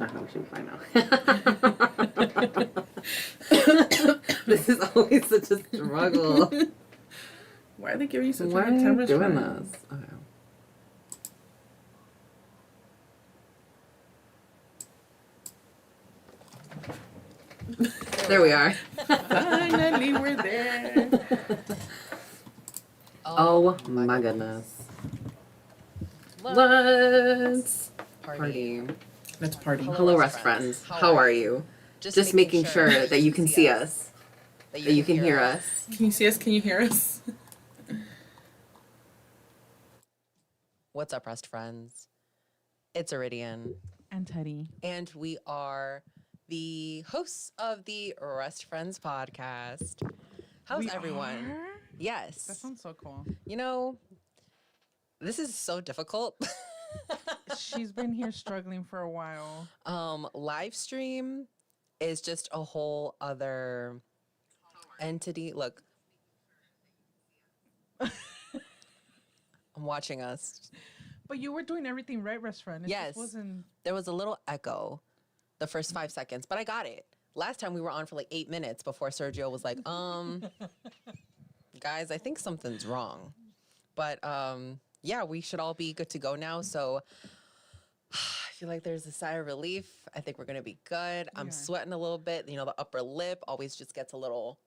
not how we should find out. This is always such a struggle. Why are they giving you such Why a hard are time you doing this? Okay. There we are. Finally, we're there. Oh my goodness. Let's party. Let's party. Hello, Wrestfriends. How are you? Just making sure that you can see us, that you can hear us. Can you see us? Can you hear us? What's up, Rest Friends? It's Iridian. And Teddy. And we are the hosts of the Wrestfriends Podcast. How's everyone? Are? Yes. That sounds so cool. You know, this is so difficult. She's been here struggling for a while. Live stream is just a whole other entity. Look. I'm watching us. But you were doing everything right, Wrestfriend. Yes. Wasn't... There was a little echo the first 5 seconds, but I got it. Last time we were on for like 8 minutes before Sergio was like, guys, I think something's wrong. But yeah, we should all be good to go now. So I feel like there's a sigh of relief. I think we're going to be good. I'm sweating a little bit. You know, the upper lip always just gets a little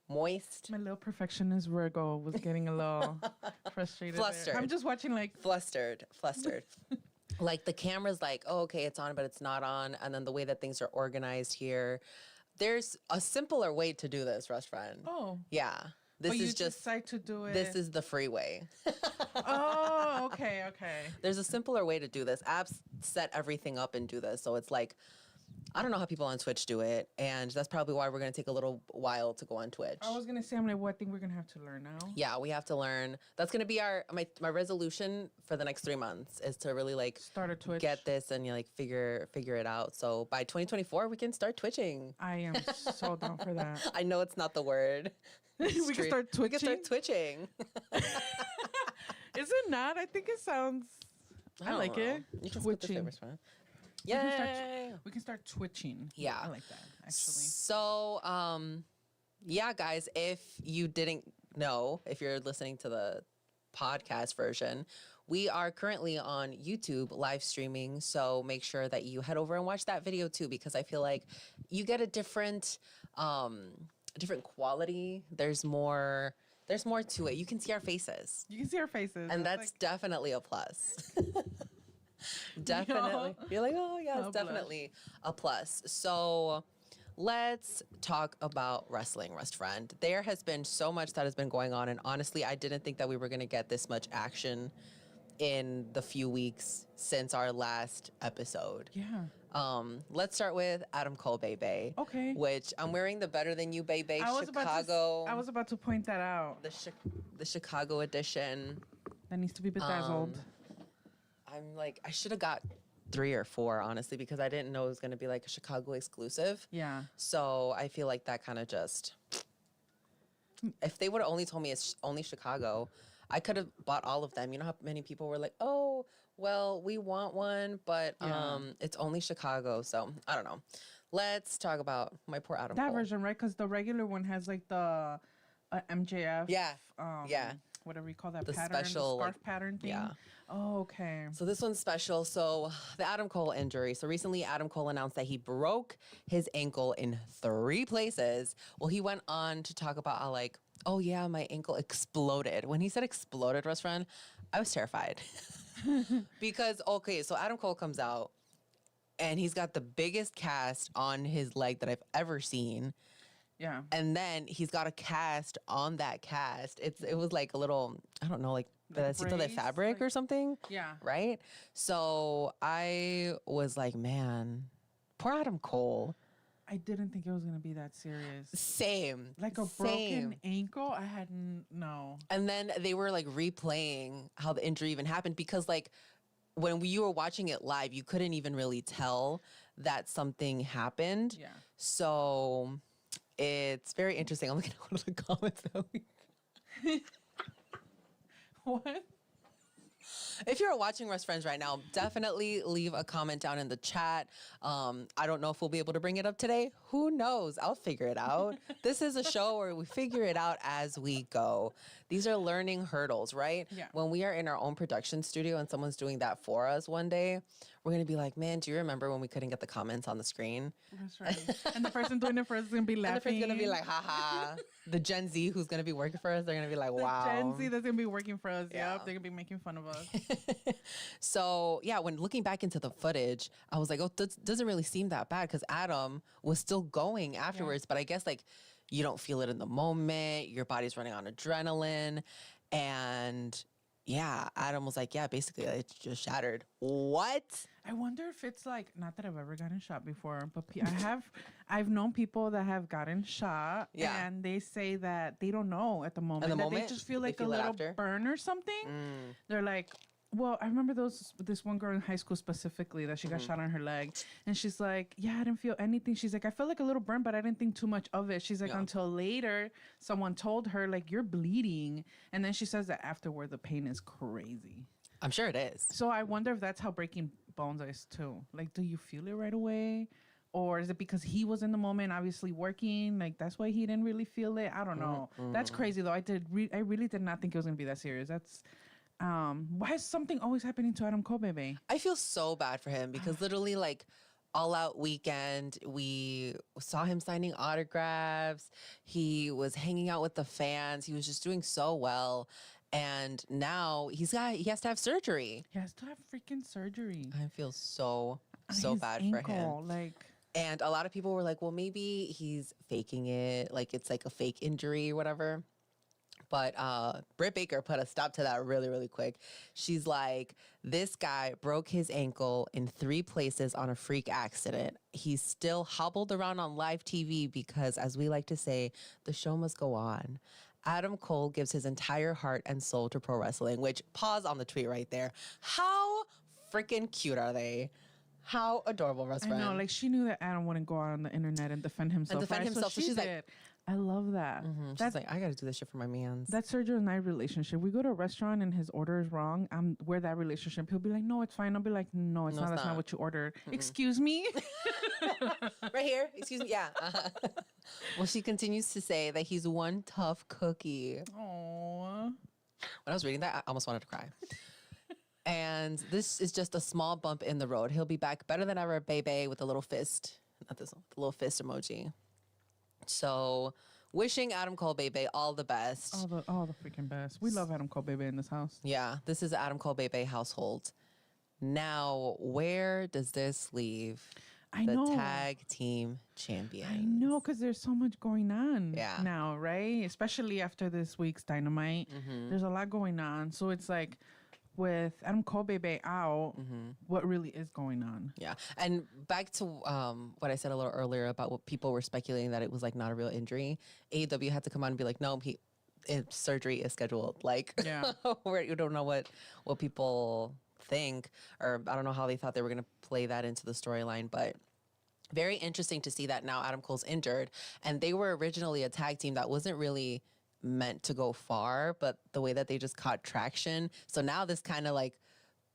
moist. My little perfectionist Virgo was getting a little frustrated. Flustered. There. I'm just watching like... Flustered. Like the camera's like, oh, okay, it's on, but it's not on. And then the way that things are organized here, there's a simpler way to do this, Wrestfriend. Oh. Yeah. This is just decide to do it. This is the free way. Oh, okay. There's a simpler way to do this. Apps set everything up and do this. So it's like, I don't know how people on Twitch do it. And that's probably why we're going to take a little while to go on Twitch. I was going to say, I'm like, what? I think we're going to have to learn now. Yeah, we have to learn. That's going to be my resolution for the next 3 months is to really like start a Twitch. Get this and you like figure it out. So by 2024, we can start twitching. I am so down for that. I know it's not the word. We can start twitching. We can start twitching. Is it not? I think it sounds... I like know. it. You can twitching. Yay! We can start twitching. Yeah. I like that, actually. So, yeah, guys, if you didn't know, if you're listening to the podcast version, we are currently on YouTube live streaming. So make sure that you head over and watch that video too, because I feel like you get a different quality. There's more to it. You can see our faces. And that's definitely a plus. Definitely. You're like, oh yeah, it's definitely a plus. So let's talk about wrestling, Wrestfriend. There has been so much that has been going on, and honestly, I didn't think that we were going to get this much action in the few weeks since our last episode. Yeah. Let's start with Adam Cole Bebe. Okay. Which I'm wearing the Better Than You Bebe Chicago. I was about to point that out. The Chicago edition. That needs to be bedazzled. I'm like, I should have got 3 or 4, honestly, because I didn't know it was going to be like a Chicago exclusive. Yeah. So I feel like that kind of just, if they would have only told me it's only Chicago, I could have bought all of them. You know how many people were like, oh, well, we want one, but it's only Chicago. So I don't know. Let's talk about my poor Adam Cole. That version, right? Because the regular one has like the MJF. Yeah. Whatever you call that The pattern, special, the scarf pattern thing. Yeah. Oh, okay. So this one's special. So the Adam Cole injury. So recently Adam Cole announced that he broke his ankle in 3 places. Well, he went on to talk about how like, oh yeah, my ankle exploded. When he said exploded, Wrestfriend, I was terrified. Because, okay, so Adam Cole comes out and he's got the biggest cast on his leg that I've ever seen. Yeah. And then he's got a cast on that cast. It was like a little, I don't know, like pedacito de fabric or something. Yeah. Right? So I was like, man, poor Adam Cole. I didn't think it was going to be that serious. Same. Like a broken ankle? I hadn't, no. And then they were like replaying how the injury even happened because like when you were watching it live, you couldn't even really tell that something happened. Yeah. So it's very interesting. I'm looking at one of the comments. What? If you're watching Wrestfriends right now, definitely leave a comment down in the chat. I don't know if we'll be able to bring it up today. Who knows? I'll figure it out. This is a show where we figure it out as we go. These are learning hurdles, right? Yeah. When we are in our own production studio and someone's doing that for us one day, we're going to be like, man, do you remember when we couldn't get the comments on the screen? That's right. And the person doing it for us is going to be laughing. And the person's going to be like, haha. The Gen Z who's going to be working for us, they're going to be like, wow. Gen Z that's going to be working for us. Yeah. Yep. They're going to be making fun of us. So, yeah, when looking back into the footage, I was like, oh, this doesn't really seem that bad because Adam was still going afterwards. But I guess, like, you don't feel it in the moment. Your body's running on adrenaline. And, yeah, Adam was like, yeah, basically, it just shattered. What? I wonder if it's like, not that I've ever gotten shot before, but I've known people that have gotten shot, Yeah. and they say that they don't know at the moment. the that moment? they just feel They like feel a it little after? burn or something. They're like, well, I remember this one girl in high school specifically that she got shot on her leg, and she's like, yeah, I didn't feel anything. She's like, I felt like a little burn, but I didn't think too much of it. She's like, Yeah. until later, someone told her, like, you're bleeding, and then she says that afterward the pain is crazy. I'm sure it is. So I wonder if that's how breaking bones is too. Like, do you feel it right away? Or is it because he was in the moment, obviously working? Like, that's why he didn't really feel it? I don't know. That's crazy, though. I really did not think it was going to be that serious. That's, why is something always happening to Adam Cole, baby? I feel so bad for him because literally, like, all out weekend, we saw him signing autographs. He was hanging out with the fans. He was just doing so well. And now he has to have surgery. He has to have freaking surgery. I feel so His bad for him. ankle, like, And a lot of people were like, well, maybe he's faking it. Like, it's like a fake injury or whatever. But Britt Baker put a stop to that really, really quick. She's like, this guy broke his ankle in 3 places on a freak accident. He's still hobbled around on live TV because, as we like to say, the show must go on. Adam Cole gives his entire heart and soul to pro wrestling, which, pause on the tweet right there. How freaking cute are they? How adorable, best friend. I know, like, she knew that Adam wouldn't go out on the internet and defend himself. So she's like, did. I love that. she's like, I got to do this shit for my mans. That Sergio and I relationship. We go to a restaurant and his order is wrong. We're that relationship. He'll be like, no, it's fine. I'll be like, no, it's not. That's not what you ordered. Excuse me? Right here. Excuse me. Yeah. Well, she continues to say that he's one tough cookie. Aww. When I was reading that, I almost wanted to cry. And this is just a small bump in the road. He'll be back better than ever, baby, with a little fist. Not this one, the little fist emoji. So, wishing Adam Cole, baby, all the best. All the freaking best. We love Adam Cole, baby, in this house. Yeah, this is the Adam Cole, baby household. Now, where does this leave the tag team champions? I know, because there's so much going on Yeah. now, right? Especially after this week's Dynamite. There's a lot going on. So it's like, with Adam Cole, baby, out, what really is going on? Yeah. And back to what I said a little earlier about what people were speculating that it was like not a real injury. AEW had to come out and be like, no, surgery is scheduled. Like, Yeah. where you don't know what people think, or I don't know how they thought they were going to play that into the storyline, but very interesting to see that now Adam Cole's injured, and they were originally a tag team that wasn't really meant to go far, but the way that they just caught traction. So now this kind of like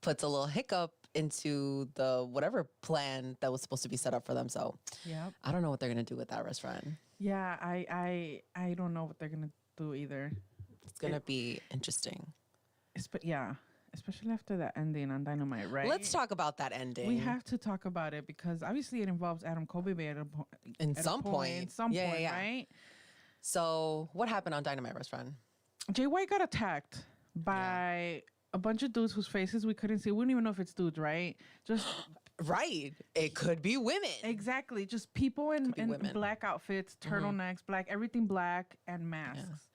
puts a little hiccup into the whatever plan that was supposed to be set up for them. So Yep. I don't know what they're going to do with that restaurant. Yeah, I don't know what they're going to do either. It's going to be interesting. Yeah, especially after that ending on Dynamite, right? Let's talk about that ending. We have to talk about it because obviously it involves Adam Cole, baby, at some point, Yeah. right? So what happened on Dynamite, restaurant? Jay White got attacked by a bunch of dudes whose faces we couldn't see. We don't even know if it's dudes, right? Just Right. It could be women. exactly, just people in women. black outfits, turtlenecks, black, everything black, and masks.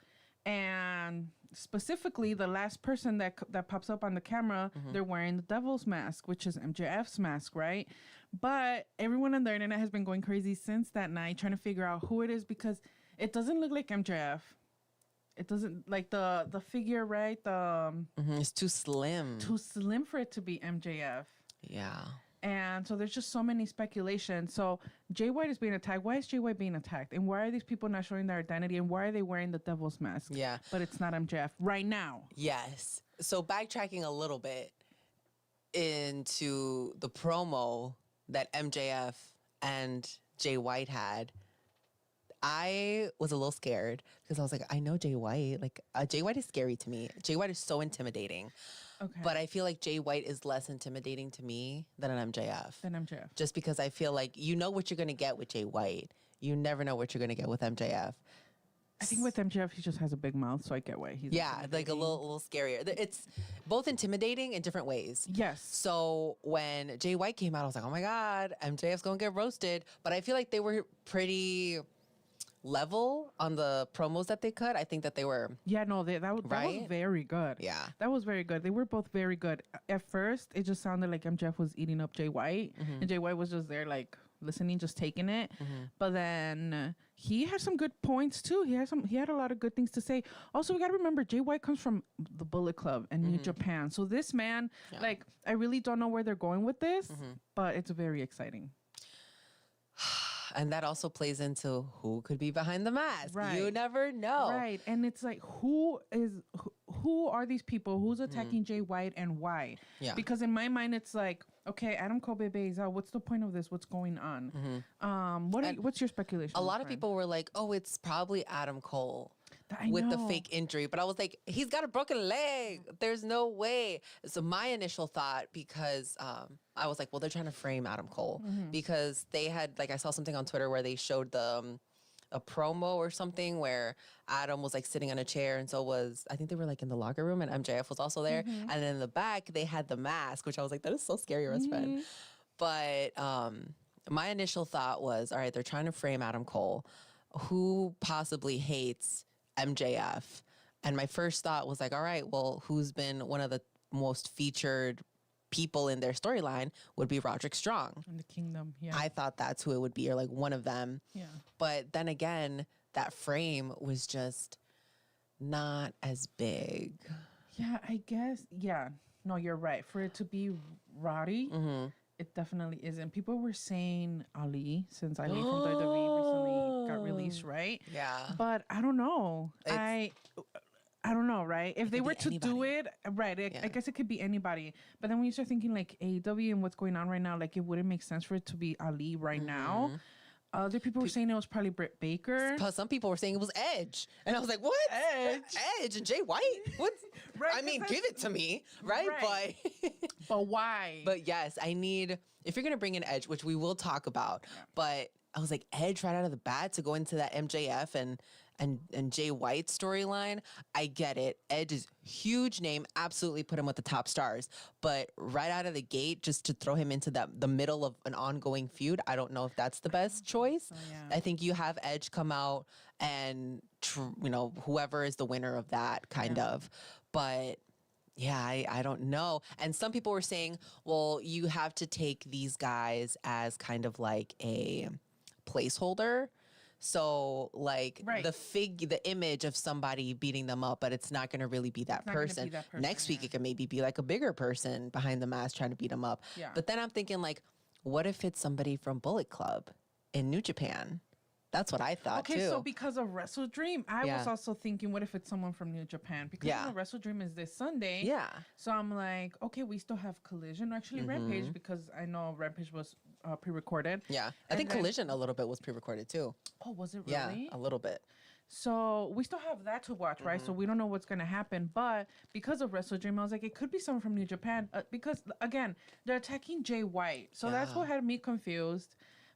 And specifically, the last person that pops up on the camera, they're wearing the devil's mask, which is MJF's mask, right? But everyone on the internet has been going crazy since that night, trying to figure out who it is because it doesn't look like MJF. It doesn't, like the figure, right? It's too slim. Too slim for it to be MJF. Yeah. And so there's just so many speculations. So Jay White is being attacked. Why is Jay White being attacked? And why are these people not showing their identity? And why are they wearing the devil's mask? Yeah. But it's not MJF right now. Yes. So backtracking a little bit into the promo that MJF and Jay White had, I was a little scared because I was like, I know Jay White. Like, Jay White is scary to me. Jay White is so intimidating. Okay. But I feel like Jay White is less intimidating to me than an MJF. Just because I feel like you know what you're going to get with Jay White. You never know what you're going to get with MJF. I think with MJF, he just has a big mouth, so I get why he's like a little scarier. It's both intimidating in different ways. Yes. So when Jay White came out, I was like, oh my God, MJF's going to get roasted. But I feel like they were pretty level on the promos that they cut. I think that they were... Yeah, no, that was very good. Yeah. That was very good. They were both very good. At first, it just sounded like MJF was eating up Jay White, and Jay White was just there, like, listening, just taking it. But then he had some good points too. He had a lot of good things to say. Also, we got to remember Jay White comes from the Bullet Club and New Japan. So this man, like, I really don't know where they're going with this, but it's very exciting. And that also plays into who could be behind the mask. Right. You never know. Right. And it's like, who are these people? Who's attacking Jay White and why? Yeah. Because in my mind, it's like, okay, Adam Cole is out. What's the point of this? What's going on? What's your speculation? A lot of people were like, oh, it's probably Adam Cole with the fake injury. But I was like, he's got a broken leg. There's no way. So my initial thought, because I was like, well, they're trying to frame Adam Cole because they had, like, I saw something on Twitter where they showed the a promo or something where Adam was like sitting on a chair, and so was, I think they were like in the locker room, and MJF was also there. And then in the back they had the mask, which I was like, that is so scary, Wrestfriend. But my initial thought was, all right, they're trying to frame Adam Cole. Who possibly hates MJF? And my first thought was like, all right, well, who's been one of the most featured people in their storyline would be Roderick Strong. In the Kingdom, yeah. I thought that's who it would be, or like one of them. Yeah. But then again, that frame was just not as big. Yeah, I guess. Yeah. No, you're right. For it to be Roddy, it definitely isn't. People were saying Ali, since Ali from WWE recently got released, right? Yeah. But I don't know. I don't know, right? If they were to do it, right, I guess it could be anybody. But then when you start thinking like AEW and what's going on right now, like it wouldn't make sense for it to be Ali right now. Other people were saying it was probably Britt Baker. Some people were saying it was Edge. And I was like, what? Edge and Jay White? What? Right, I mean, give it to me, right? But why? But yes, I need, if you're going to bring in Edge, which we will talk about, but I was like, Edge right out of the bat to go into that MJF and Jay White storyline, I get it. Edge is huge name, absolutely put him with the top stars. But right out of the gate, just to throw him into the middle of an ongoing feud, I don't know if that's the best choice. I think you have Edge come out and whoever is the winner of that kind of. But yeah, I don't know. And some people were saying, well, you have to take these guys as kind of like a placeholder. So like the image of somebody beating them up, but it's not going to really be that person. Next week, it could maybe be like a bigger person behind the mask trying to beat them up. Yeah. But then I'm thinking like, what if it's somebody from Bullet Club in New Japan? That's what I thought too. Okay, so because of Wrestle Dream, I was also thinking, what if it's someone from New Japan? Because Wrestle Dream is this Sunday. Yeah. So I'm like, okay, we still have Collision, or actually Rampage, because I know Rampage was pre-recorded. Yeah. I think Collision a little bit was pre-recorded too. Oh, was it really? Yeah, a little bit. So we still have that to watch, right? So we don't know what's going to happen. But because of Wrestle Dream, I was like, it could be someone from New Japan. Because, again, they're attacking Jay White. So that's what had me confused.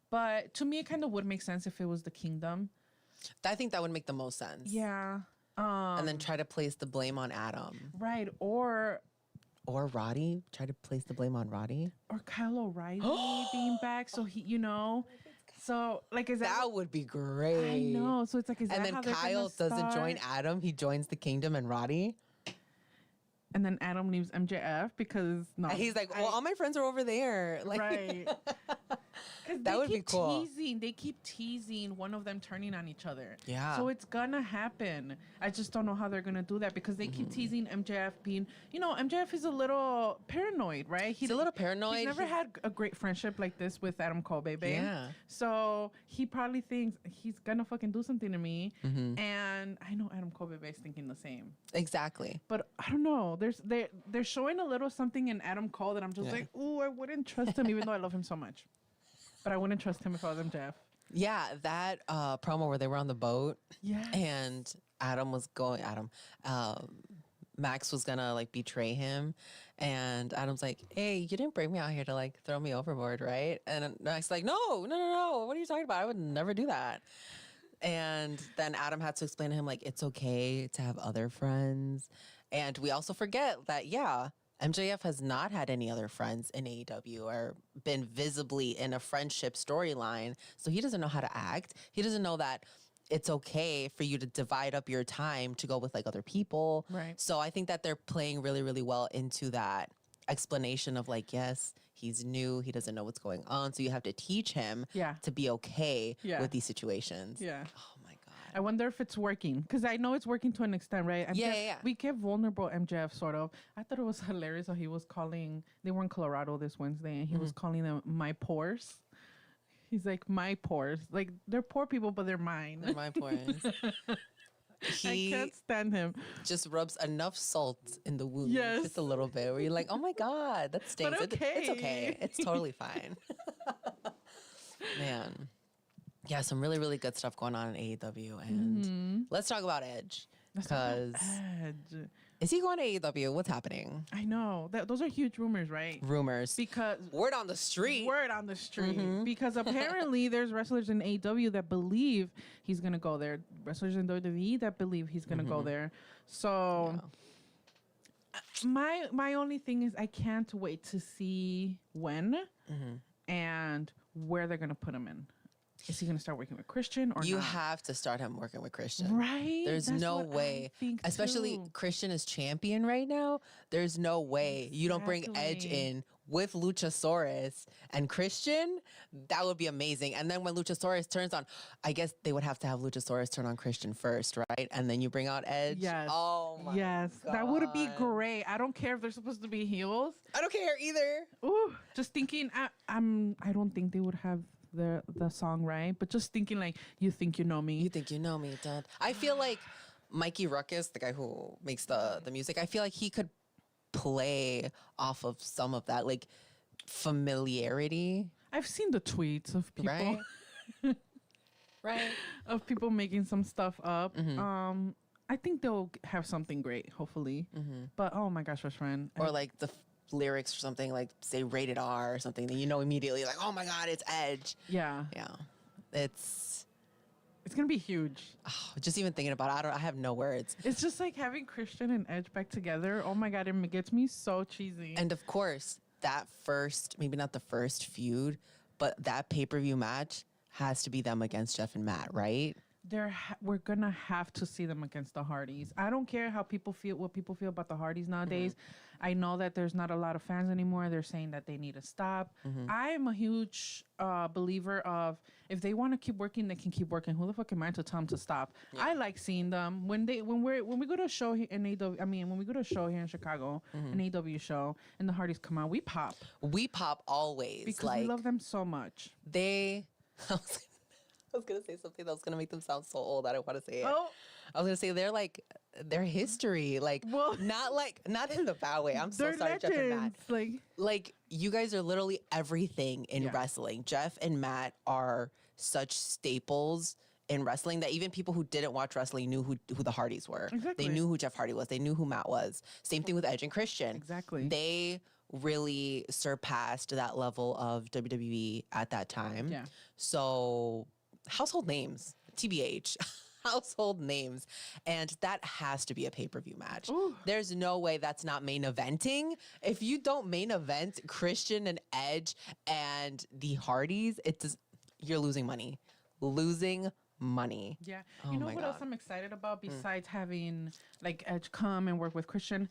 But to me, it kind of would make sense if it was the Kingdom. I think that would make the most sense. Yeah. And then try to place the blame on Adam. Right. Or Roddy. Try to place the blame on Roddy. Or Kyle O'Reilly being back. So he, So, like, is that would be great. I know. So it's like, is and that how then Kyle doesn't join Adam. He joins the Kingdom and Roddy. And then Adam leaves MJF because and he's like, well, all my friends are over there. Like, right. That would be cool. They keep teasing one of them turning on each other. Yeah. So it's gonna happen. I just don't know how they're gonna do that because they keep teasing MJF being, MJF is a little paranoid, right? He's a little paranoid. He's never had a great friendship like this with Adam Cole, baby. Yeah. So he probably thinks he's gonna fucking do something to me. And I know Adam Cole, baby, is thinking the same. Exactly. But I don't know. They're showing a little something in Adam Cole that I'm just like, ooh, I wouldn't trust him, even though I love him so much. But I wouldn't trust him if I was MJF. Yeah, that promo where they were on the boat. Yes. And Max was gonna like betray him, and Adam's like, "Hey, you didn't bring me out here to like throw me overboard, right?" And Max like, "No, what are you talking about? I would never do that." And then Adam had to explain to him like, it's okay to have other friends, and we also forget that MJF has not had any other friends in AEW or been visibly in a friendship storyline, so he doesn't know how to act. He doesn't know that it's okay for you to divide up your time to go with like other people. Right. So I think that they're playing really, really well into that explanation of like, yes, he's new, he doesn't know what's going on, so you have to teach him to be okay with these situations. Yeah. Oh my God. I wonder if it's working because I know it's working to an extent, right? We get vulnerable MJF sort of. I thought it was hilarious how he was calling. They were in Colorado this Wednesday, and he was calling them my pores. He's like, my pores. Like, they're poor people, but they're mine. They're my pores. I can't stand him. Just rubs enough salt in the wound, Yes. just a little bit, where you're like, oh my God, that stings. But okay. It's okay. It's totally fine. Man. Yeah, some really, really good stuff going on in AEW. And let's talk about Edge. Because Edge. is he going to AEW? What's happening? I know. Those are huge rumors, right? Rumors. Because word on the street. Because apparently there's wrestlers in AEW that believe he's going to go there. Wrestlers in WWE that believe he's going to go there. So my only thing is I can't wait to see when and where they're going to put him in. Is he going to start working with Christian or you not? have to start him working with Christian. Right? There's That's no what way. I think Especially too. Christian is champion right now. There's no way you don't bring Edge Exactly. in with Luchasaurus and Christian. That would be amazing. And then when Luchasaurus turns on, I guess they would have to have Luchasaurus turn on Christian first, right? And then you bring out Edge. Yes. Oh my Yes. God. That would be great. I don't care if they're supposed to be heels. I don't care either. Ooh, just thinking. I don't think they would have the song right, but just thinking like, you think you know me. You think you know me, Dad. I feel like Mikey Ruckus, the guy who makes the music, I feel like he could play off of some of that like familiarity. I've seen the tweets of people, Right? of people making some stuff up. I think they'll have something great, hopefully. But oh my gosh, best friend. Or like the lyrics or something, like say rated R or something, then you know immediately like, oh my God, it's Edge. Yeah, It's gonna be huge. just even thinking about it, I have no words. It's just like having Christian and Edge back together. Oh my God, it gets me so cheesy. And of course, that first, maybe not the first feud, but that pay-per-view match has to be them against Jeff and Matt, right? We're gonna have to see them against the Hardys. I don't care how people feel, what people feel about the Hardys nowadays. I know that there's not a lot of fans anymore. They're saying that they need to stop. I am a huge believer of if they want to keep working, they can keep working. Who the fuck am I to tell them to stop? I like seeing them when we go to a show here in AW. I mean, when we go to a show here in Chicago, an AW show, and the Hardys come out, we pop. We pop always Because like we love them so much. I was gonna say something that was gonna make them sound so old. I don't want to say it. Oh. I was gonna say they're like their history, like not in the bad way. I'm so They're sorry, Jeff and Matt. legends. Like you guys are literally everything in wrestling. Jeff and Matt are such staples in wrestling that even people who didn't watch wrestling knew who the Hardys were. Exactly. They knew who Jeff Hardy was. They knew who Matt was. Same thing with Edge and Christian. Exactly. They really surpassed that level of WWE at that time. Yeah. So household names, TBH. Household names, and that has to be a pay-per-view match. Ooh. There's no way that's not main eventing. If you don't main event Christian and Edge and the Hardys, you're losing money. Yeah. Oh You know my what else God. I'm excited about besides having like Edge come and work with Christian?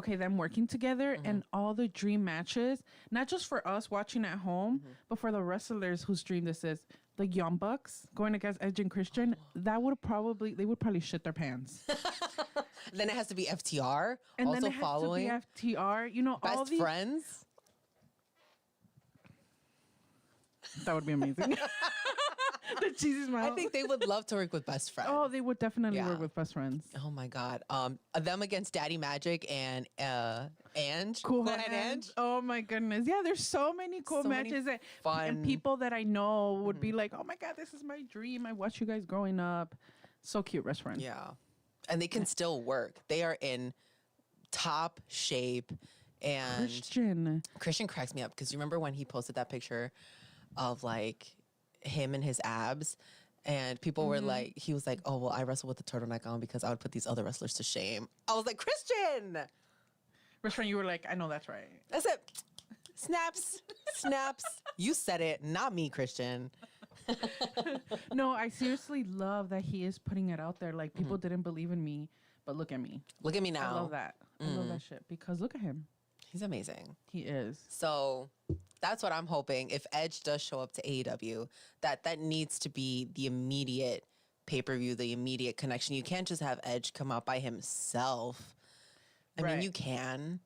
okay, them working together and all the dream matches, not just for us watching at home, but for the wrestlers whose dream this is. The Young Bucks going against Edge and Christian, they would probably shit their pants. Then it has to be FTR. And also then it has following to be FTR. You know, all best these friends. That would be amazing. The cheesy smile. I think they would love to work with best friends. Oh, they would definitely Yeah. work with best friends. Oh my God. Them against Daddy Magic and Ange. Cool Head Hands. Oh my goodness. Yeah, there's so many cool So many matches that fun- and people that I know would be like, "Oh my God, this is my dream. I watched you guys growing up." So cute, best friend. Yeah. And they can still work. They are in top shape. And Christian cracks me up because you remember when he posted that picture of like him and his abs, and people were like, he was like, "Oh well, I wrestle with the turtleneck on because I would put these other wrestlers to shame." I was like, Christian, best friend, you were like, "I know that's right." that's it. Snaps. You said it, not me, Christian. No, I seriously love that he is putting it out there. Like people didn't believe in me, but look at me. Look at me now. I love that. I love that shit because look at him. He's amazing. He is. So that's what I'm hoping. If Edge does show up to AEW, that needs to be the immediate pay-per-view, the immediate connection. You can't just have Edge come out by himself. I mean, you can,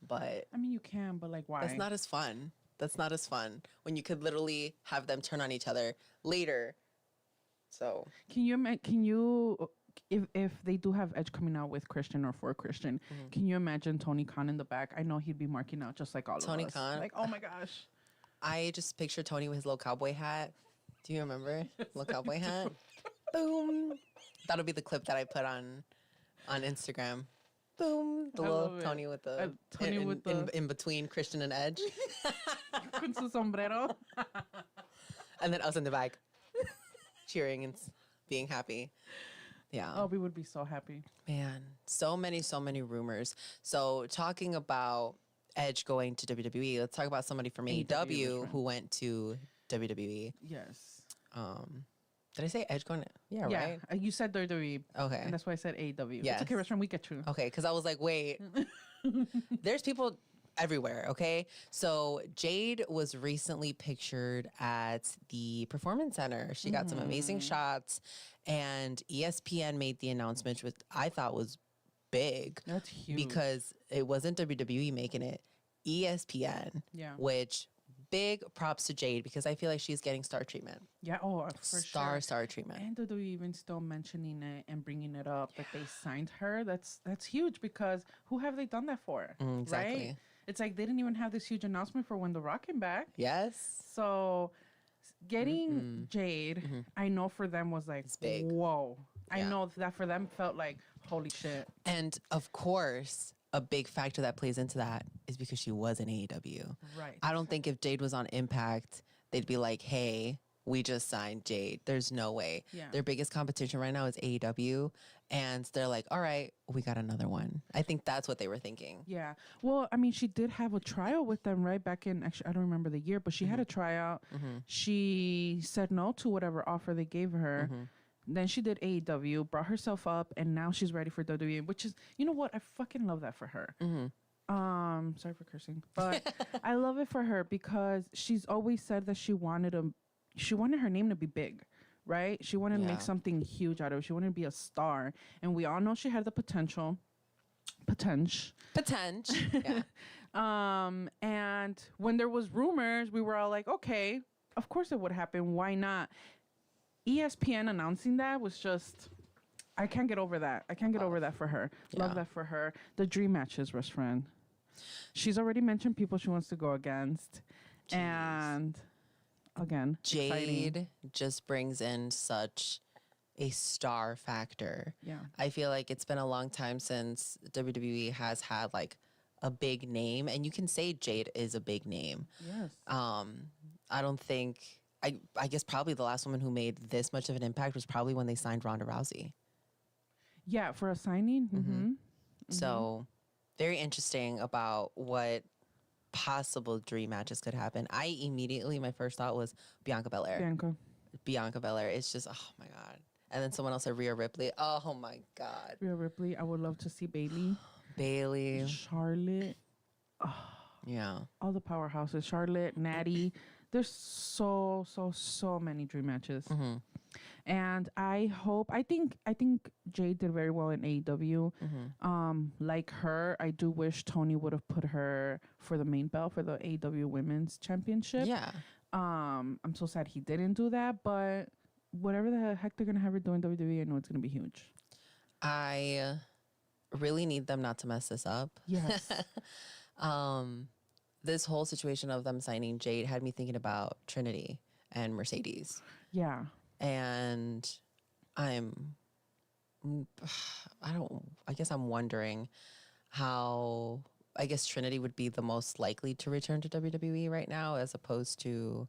but I mean, you can, but like, why? that's not as fun. That's not as fun when you could literally have them turn on each other later. So Can you if they do have Edge coming out with Christian or for Christian, can you imagine Tony Khan in the back? I know he'd be marking out just like all Tony of us. Khan? Like, oh my gosh. I just picture Tony with his little cowboy hat. Do you remember? Little cowboy hat. Boom. That'll be the clip that I put on Instagram. Boom. The I little love it. Tony with the Tony with the in between Christian and Edge. con su sombrero. And then us in the back cheering and being happy. Yeah. Oh, we would be so happy. Man, so many rumors. So talking about Edge going to WWE, let's talk about somebody from AEW who went to WWE. Yes. Did I say Edge going? Yeah, right. You said WWE. Okay. And that's why I said AEW. Yes. It's okay, restaurant. We get you. Okay, because I was like, wait, there's people everywhere. Okay, so Jade was recently pictured at the Performance Center. She got some amazing shots, and ESPN made the announcement, which I thought was big. That's huge. Because it wasn't WWE making it, ESPN. Yeah. Which big props to Jade because I feel like she's getting star treatment. Yeah. Oh, for sure. Star treatment. And they're even still mentioning it and bringing it up that they signed her. That's huge because who have they done that for? Exactly. Right? It's like they didn't even have this huge announcement for when The Rock came back. Yes. So getting Jade, I know for them was like, big. whoa. I Yeah. know that for them felt like, holy shit. And of course, a big factor that plays into that is because she was in AEW. Right. I don't think if Jade was on Impact, they'd be like, hey, we just signed Jade. There's no way. Yeah. Their biggest competition right now is AEW. And they're like, all right, we got another one. I think that's what they were thinking. Yeah. Well, I mean, she did have a tryout with them, right? Back in, actually, I don't remember the year, but she had a tryout. She said no to whatever offer they gave her. Then she did AEW, brought herself up, and now she's ready for WWE, which is, you know what? I fucking love that for her. Sorry for cursing, but I love it for her because she's always said that she wanted her name to be big, right? She wanted to Yeah. make something huge out of it. She wanted to be a star, and we all know she had the potential. Yeah. And when there was rumors, we were all like, okay, of course it would happen. Why not? ESPN announcing that was just, I can't get over that. I can't get over that for her. Yeah. Love that for her. The dream matches, best friend. She's already mentioned people she wants to go against. Jeez. And again, Jade exciting. just brings in such a star factor. Yeah. I feel like it's been a long time since WWE has had like a big name, and you can say Jade is a big name. Yes. I don't think I guess probably the last woman who made this much of an impact was probably when they signed Ronda Rousey. Yeah, for a signing. Mm-hmm. So very interesting about what possible dream matches could happen. My first thought was Bianca Belair. Bianca Belair. It's just, oh my God. And then someone else said Rhea Ripley. Oh my God. Rhea Ripley. I would love to see Bailey. Bailey. Charlotte. Yeah. All the powerhouses. Charlotte, Natty. There's so many dream matches. Mm-hmm. And I think Jade did very well in AEW. Like her, I do wish Tony would have put her for the main belt for the AEW Women's Championship. Yeah. I'm so sad he didn't do that, but whatever the heck they're gonna have her doing WWE, I know it's gonna be huge. I really need them not to mess this up. Yes. This whole situation of them signing Jade had me thinking about Trinity and Mercedes. Yeah. And I guess I'm wondering how, I guess Trinity would be the most likely to return to WWE right now as opposed to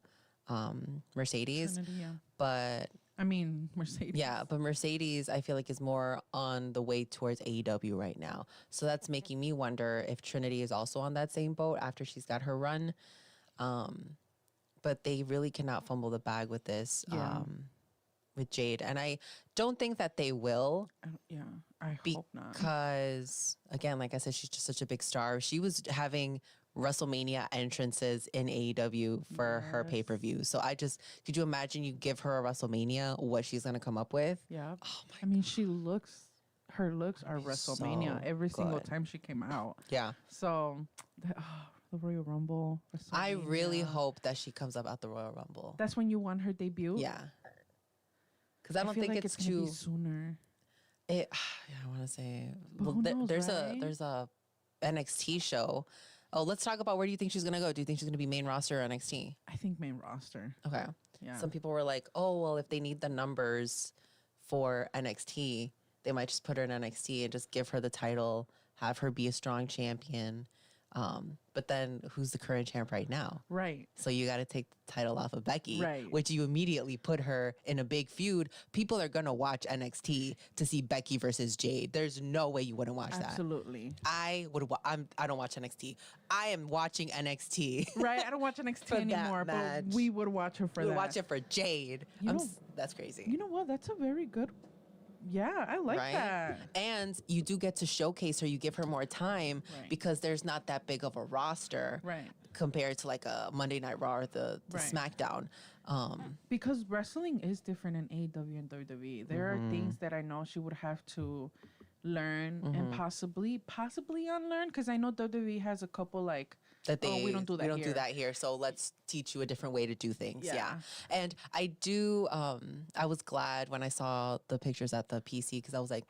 Mercedes. Trinity, yeah. But I mean, Mercedes. yeah, but Mercedes, I feel like, is more on the way towards AEW right now. So that's making me wonder if Trinity is also on that same boat after she's got her run. But they really cannot fumble the bag with this, with Jade. And I don't think that they will. I hope not. Because, again, like I said, she's just such a big star. She was having WrestleMania entrances in AEW for her pay-per-view. So could you imagine you give her a WrestleMania, what she's going to come up with? Yeah. Oh I mean, her looks are WrestleMania so every single good. time she came out. Yeah. So, the Royal Rumble. I really hope that she comes up at the Royal Rumble. That's when you want her debut? Yeah. Because I don't feel think like it's gonna too be sooner. I want to say, But well, who knows, there's right? a NXT show. Oh, let's talk about, where do you think she's gonna go? Do you think she's gonna be main roster or NXT? I think main roster. Okay. Yeah. Some people were like, oh, well, if they need the numbers for NXT, they might just put her in NXT and just give her the title, have her be a strong champion. But then who's the current champ right now? Right. So you got to take the title off of Becky, Right. which you immediately put her in a big feud. People are going to watch NXT to see Becky versus Jade. There's no way you wouldn't watch that. Absolutely. I would. I don't watch NXT. I am watching NXT. Right. I don't watch NXT For that anymore, match. but we would watch her for We that. watch it for Jade. That's crazy. You know what? That's a very good. Yeah, I like that. And you do get to showcase her. You give her more time because there's not that big of a roster, Right. compared to like a Monday Night Raw or the Right. SmackDown. Because wrestling is different in AEW and WWE. There are things that I know she would have to learn and possibly unlearn. Because I know WWE has a couple like That we don't do that. We don't here. do that here. So let's teach you a different way to do things. Yeah. Yeah. And I do. I was glad when I saw the pictures at the PC because I was like,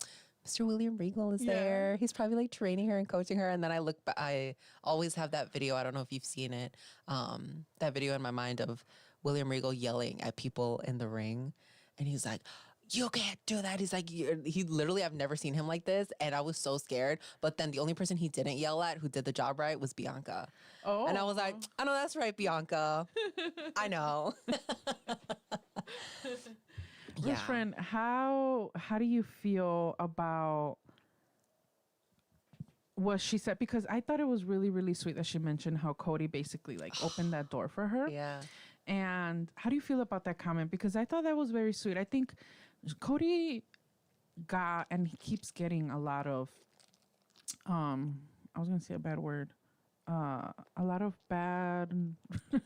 Mr. William Regal is there. He's probably like training her and coaching her. And then I look. I always have that video. I don't know if you've seen it. That video in my mind of William Regal yelling at people in the ring, and he's like, you can't do that. He's like, he literally, I've never seen him like this. And I was so scared. But then the only person he didn't yell at who did the job right was Bianca. Oh. And I was like, I know that's right, Bianca. I know. Best friend, how do you feel about what she said? Because I thought it was really, really sweet that she mentioned how Cody basically like opened that door for her. Yeah. And how do you feel about that comment? Because I thought that was very sweet. I think Cody got, and he keeps getting a lot of, I was going to say a bad word. A lot of bad.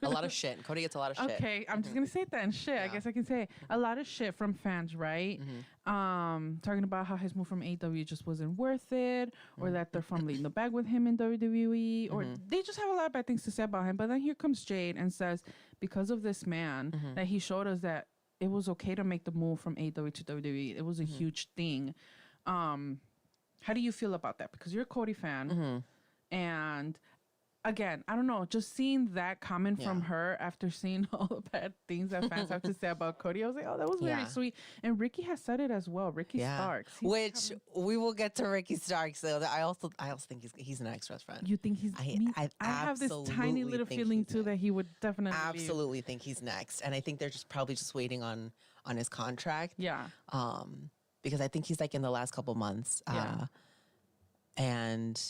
A lot of shit. Cody gets a lot of shit. Okay, I'm just gonna say that and shit. I guess I can say a lot of shit from fans, right? Talking about how his move from AEW just wasn't worth it, or that they're from leading the bag with him in WWE, or they just have a lot of bad things to say about him. But then here comes Jade and says, because of this man, that he showed us that it was okay to make the move from AEW to WWE. It was a huge thing. How do you feel about that? Because you're a Cody fan, and again, I don't know, just seeing that comment from her after seeing all the bad things that fans have to say about Cody, I was like, oh, that was very sweet. And Ricky has said it as well. Ricky Starks. Which we will get to Ricky Starks. So I also think he's an ex-best friend. You think he's... I have this tiny little feeling, too, that he would definitely absolutely think he's next. And I think they're just probably just waiting on his contract. Yeah. Because I think he's like in the last couple months. And...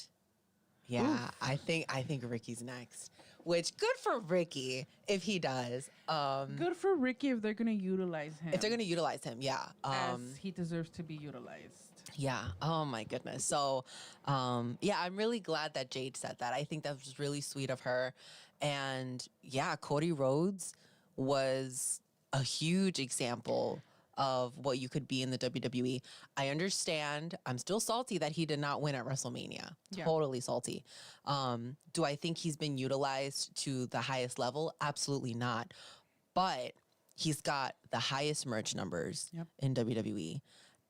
yeah, oof. I think Ricky's next. Which, good for Ricky if he does. Good for Ricky if they're gonna utilize him. If they're gonna utilize him, yeah. As he deserves to be utilized. Yeah. Oh my goodness. So, yeah, I'm really glad that Jade said that. I think that was really sweet of her. And yeah, Cody Rhodes was a huge example of what you could be in the WWE. I understand. I'm still salty that he did not win at WrestleMania. Yeah. Totally salty. Do I think he's been utilized to the highest level? Absolutely not. But he's got the highest merch numbers in WWE.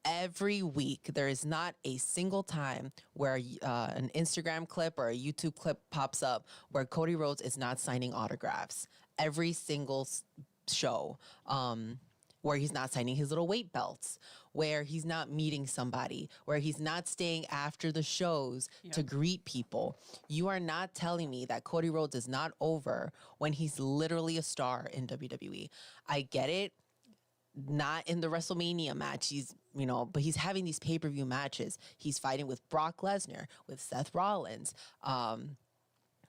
Every week, there is not a single time where an Instagram clip or a YouTube clip pops up where Cody Rhodes is not signing autographs. Every single show, where he's not signing his little weight belts, where he's not meeting somebody, where he's not staying after the shows to greet people. You are not telling me that Cody Rhodes is not over when he's literally a star in WWE. I get it. Not in the WrestleMania match. He's, but he's having these pay-per-view matches. He's fighting with Brock Lesnar, with Seth Rollins.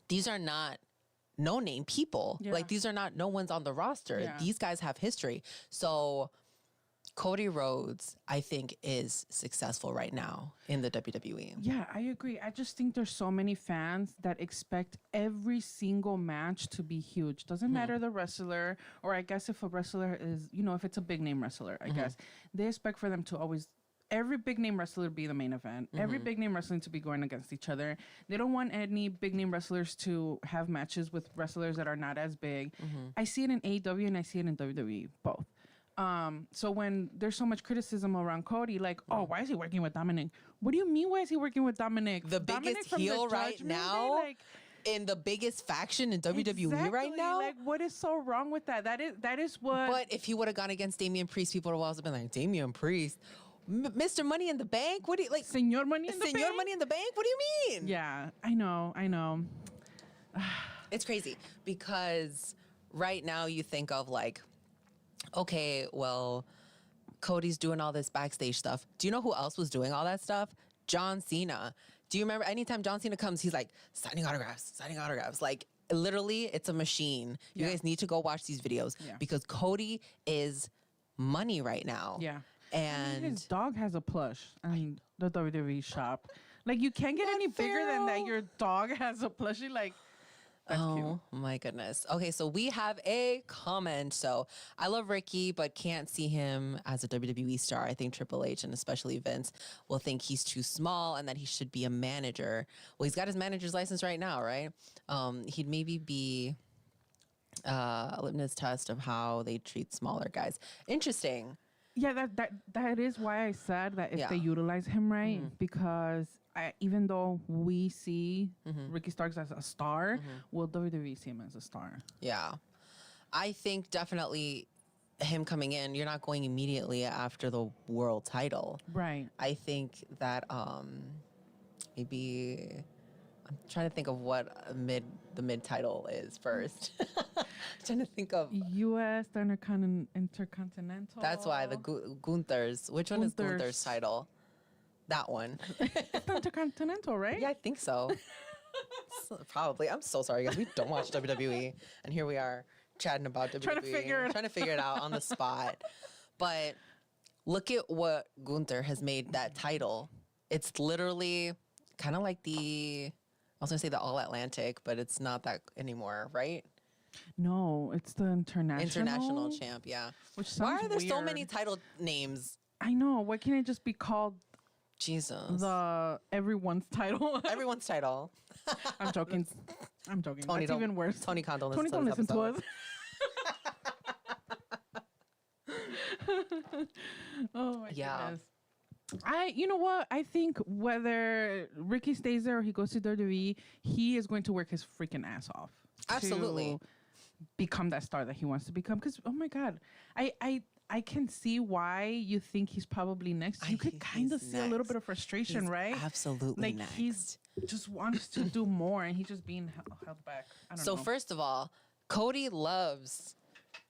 These are not no-name people. Yeah. Like, these are not no one's on the roster. Yeah. These guys have history. So Cody Rhodes, I think, is successful right now in the WWE. Yeah, I agree. I just think there's so many fans that expect every single match to be huge. Doesn't matter the wrestler, or I guess if a wrestler is, if it's a big name wrestler, I guess they expect for them to always, every big name wrestler to be the main event, every big name wrestling to be going against each other. They don't want any big name wrestlers to have matches with wrestlers that are not as big. I see it in AEW and I see it in WWE, both. So when there's so much criticism around Cody, like, oh, why is he working with Dominic? What do you mean, why is he working with Dominic? The Dominic biggest from heel the right Judgment now, Day? Like, in the biggest faction in WWE right now. Like, what is so wrong with that? That is what. But if he would have gone against Damian Priest, people would have also been like, Damian Priest, Mr. Money in the Bank? What do you, like? Senor Money in the Bank? Senor Money in the Bank? What do you mean? Yeah, I know. It's crazy because right now you think of like, okay, well, Cody's doing all this backstage stuff. Do you know who else was doing all that stuff? John Cena. Do you remember anytime John Cena comes, he's like, signing autographs. Like, literally, it's a machine. You guys need to go watch these videos because Cody is money right now. Yeah. And his dog has a plush in the WWE shop. Like, you can't get any bigger than that. Your dog has a plushie. Like, that's cute. My goodness. Okay, so we have a comment. So I love Ricky, but can't see him as a WWE star. I think Triple H and especially Vince will think he's too small and that he should be a manager. Well, he's got his manager's license right now, right? He'd maybe be a litmus test of how they treat smaller guys. Interesting. Yeah, that is why I said that if they utilize him right, because even though we see Ricky Starks as a star, will WWE see him as a star? Yeah. I think definitely him coming in, you're not going immediately after the world title. Right. I think that maybe I'm trying to think of what the mid title is first. Trying to think of U.S. Intercontinental. That's why the Gunther's. Which one is Gunther's title? That one. It's Intercontinental, right? Yeah, I think so. Probably. I'm so sorry, guys. We don't watch WWE, and here we are chatting about WWE, Trying to figure it out on the spot. But look at what Gunther has made that title. It's literally kind of like I was gonna say the All Atlantic, but it's not that anymore, right? No, it's the international champ. Yeah. Which sounds Why are there so weird. many title names? I know. Why can't it just be called Jesus. the everyone's title? Everyone's title. I'm joking. Tony, That's even worse. Tony Khan don't Tony listen don't to this listen to episode. us. Oh my Yeah. goodness. You know what? I think whether Ricky stays there or he goes to WWE, he is going to work his freaking ass off. Absolutely. To become that star that he wants to become. Because, oh my God, I can see why you think he's probably next. You could kind of see a little bit of frustration, He's right? absolutely like next. He's just wants to do more and he's just being held back. I don't know. So first of all, Cody loves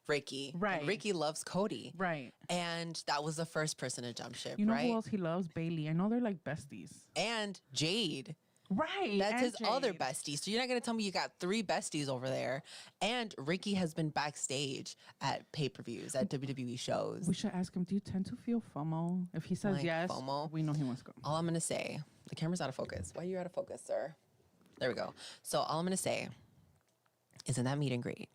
Ricky. Right. And Ricky loves Cody. Right. And that was the first person to jump ship, You know right? who else he loves? Bailey. I know they're like besties. And Jade. Right. That's and his other Jade. bestie. So you're not going to tell me you got 3 besties over there. And Ricky has been backstage at pay-per-views, at WWE shows. We should ask him, do you tend to feel FOMO? If he says Like yes, FOMO? we know he wants to go. All I'm going to say, the camera's out of focus. Why are you out of focus, sir? There we go. So all I'm going to say is in that meet and greet,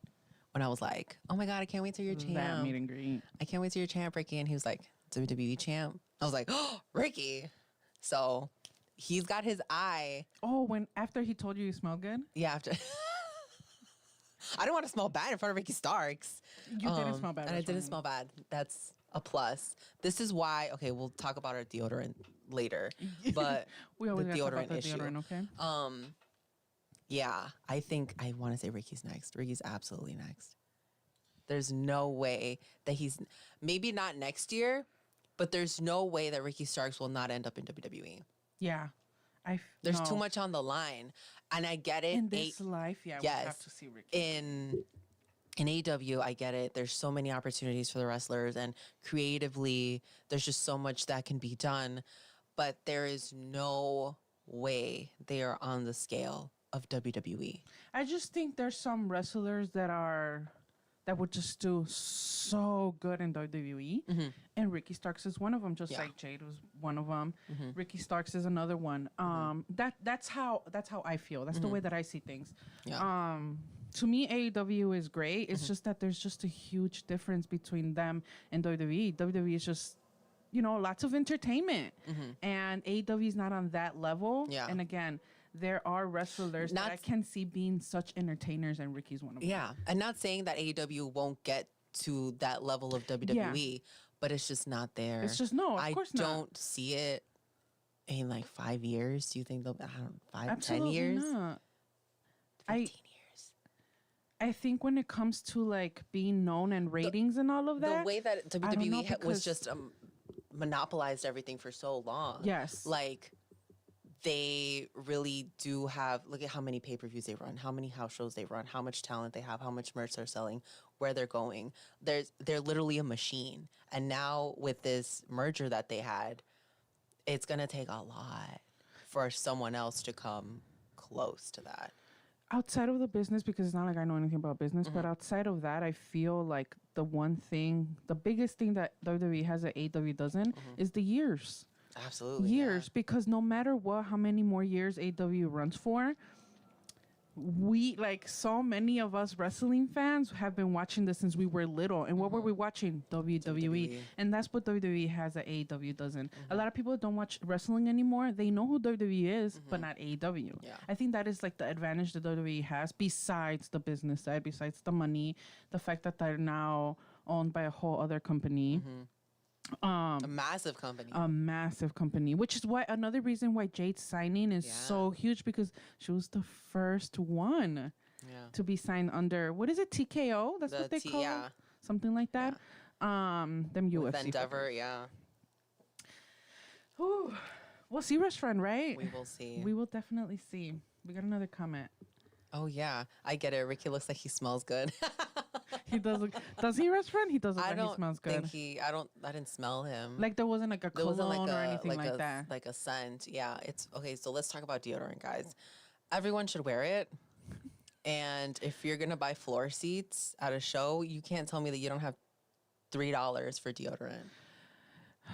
when I was like, oh my God, I can't wait till you're champ. That meet and greet. I can't wait till you're champ, Ricky. And he was like, WWE champ. I was like, oh, Ricky. So he's got his eye. Oh, after he told you you smell good? Yeah, after. I didn't want to smell bad in front of Ricky Starks. You didn't smell bad. And I that's didn't fine. smell bad. That's a plus. This is why, okay, we'll talk about our deodorant later. But We always the gotta talk deodorant about the issue. deodorant, okay? Yeah, I think I want to say Ricky's next. Ricky's absolutely next. There's no way that he's, maybe not next year, but there's no way that Ricky Starks will not end up in WWE. Yeah. There's too much on the line. And I get it. In this life, yeah, we have to see Ricky. In AEW, I get it. There's so many opportunities for the wrestlers, and creatively, there's just so much that can be done. But there is no way they are on the scale of WWE. I just think there's some wrestlers that would just do so good in WWE, and Ricky Starks is one of them. Just like Jade was one of them. Ricky Starks is another one. That's how I feel. That's the way that I see things. Yeah. To me, AEW is great. It's just that there's just a huge difference between them and WWE. WWE is just, lots of entertainment, and AEW is not on that level. Yeah. And again, there are wrestlers that I can see being such entertainers, and Ricky's one of them. Yeah. And not saying that AEW won't get to that level of WWE, but it's just not there. It's just, no, of course not. I don't see it in like 5 years. Do you think they'll, 5, Absolutely 10 years? not. 15 years. I think when it comes to like being known and ratings and all of that, The way that I don't know, WWE was because- just monopolized everything for so long. Yes. Like, they really do have, look at how many pay-per-views they run, how many house shows they run, how much talent they have, how much merch they're selling, where they're going. They're literally a machine. And now with this merger that they had, it's going to take a lot for someone else to come close to that. outside of the business, because it's not like I know anything about business, but outside of that, I feel like the biggest thing that WWE has that AEW doesn't is the years. Absolutely. Years, because no matter how many more years AEW runs for, so many of us wrestling fans have been watching this since we were little. And what were we watching? WWE. And that's what WWE has that AEW doesn't. A lot of people don't watch wrestling anymore. They know who WWE is, but not AEW. Yeah. I think that is like the advantage that WWE has, besides the business side, besides the money, the fact that they're now owned by a whole other company. A massive company. A massive company, which is why another reason why Jade's signing is so huge, because she was the first one to be signed under, what is it, TKO? That's what they call it? Something like that. Them UFC. With Endeavor, Ooh. We'll see, Restaurant, right? We will see. We will definitely see. We got another comment. Oh, yeah. I get it. Ricky looks like he smells good. He does look. Does he, Restaurant? He does look like he smells good. I didn't smell him. Like there wasn't like a cologne or anything like that. Like a scent. Yeah. It's okay. So let's talk about deodorant, guys. Everyone should wear it. And if you're going to buy floor seats at a show, you can't tell me that you don't have $3 for deodorant.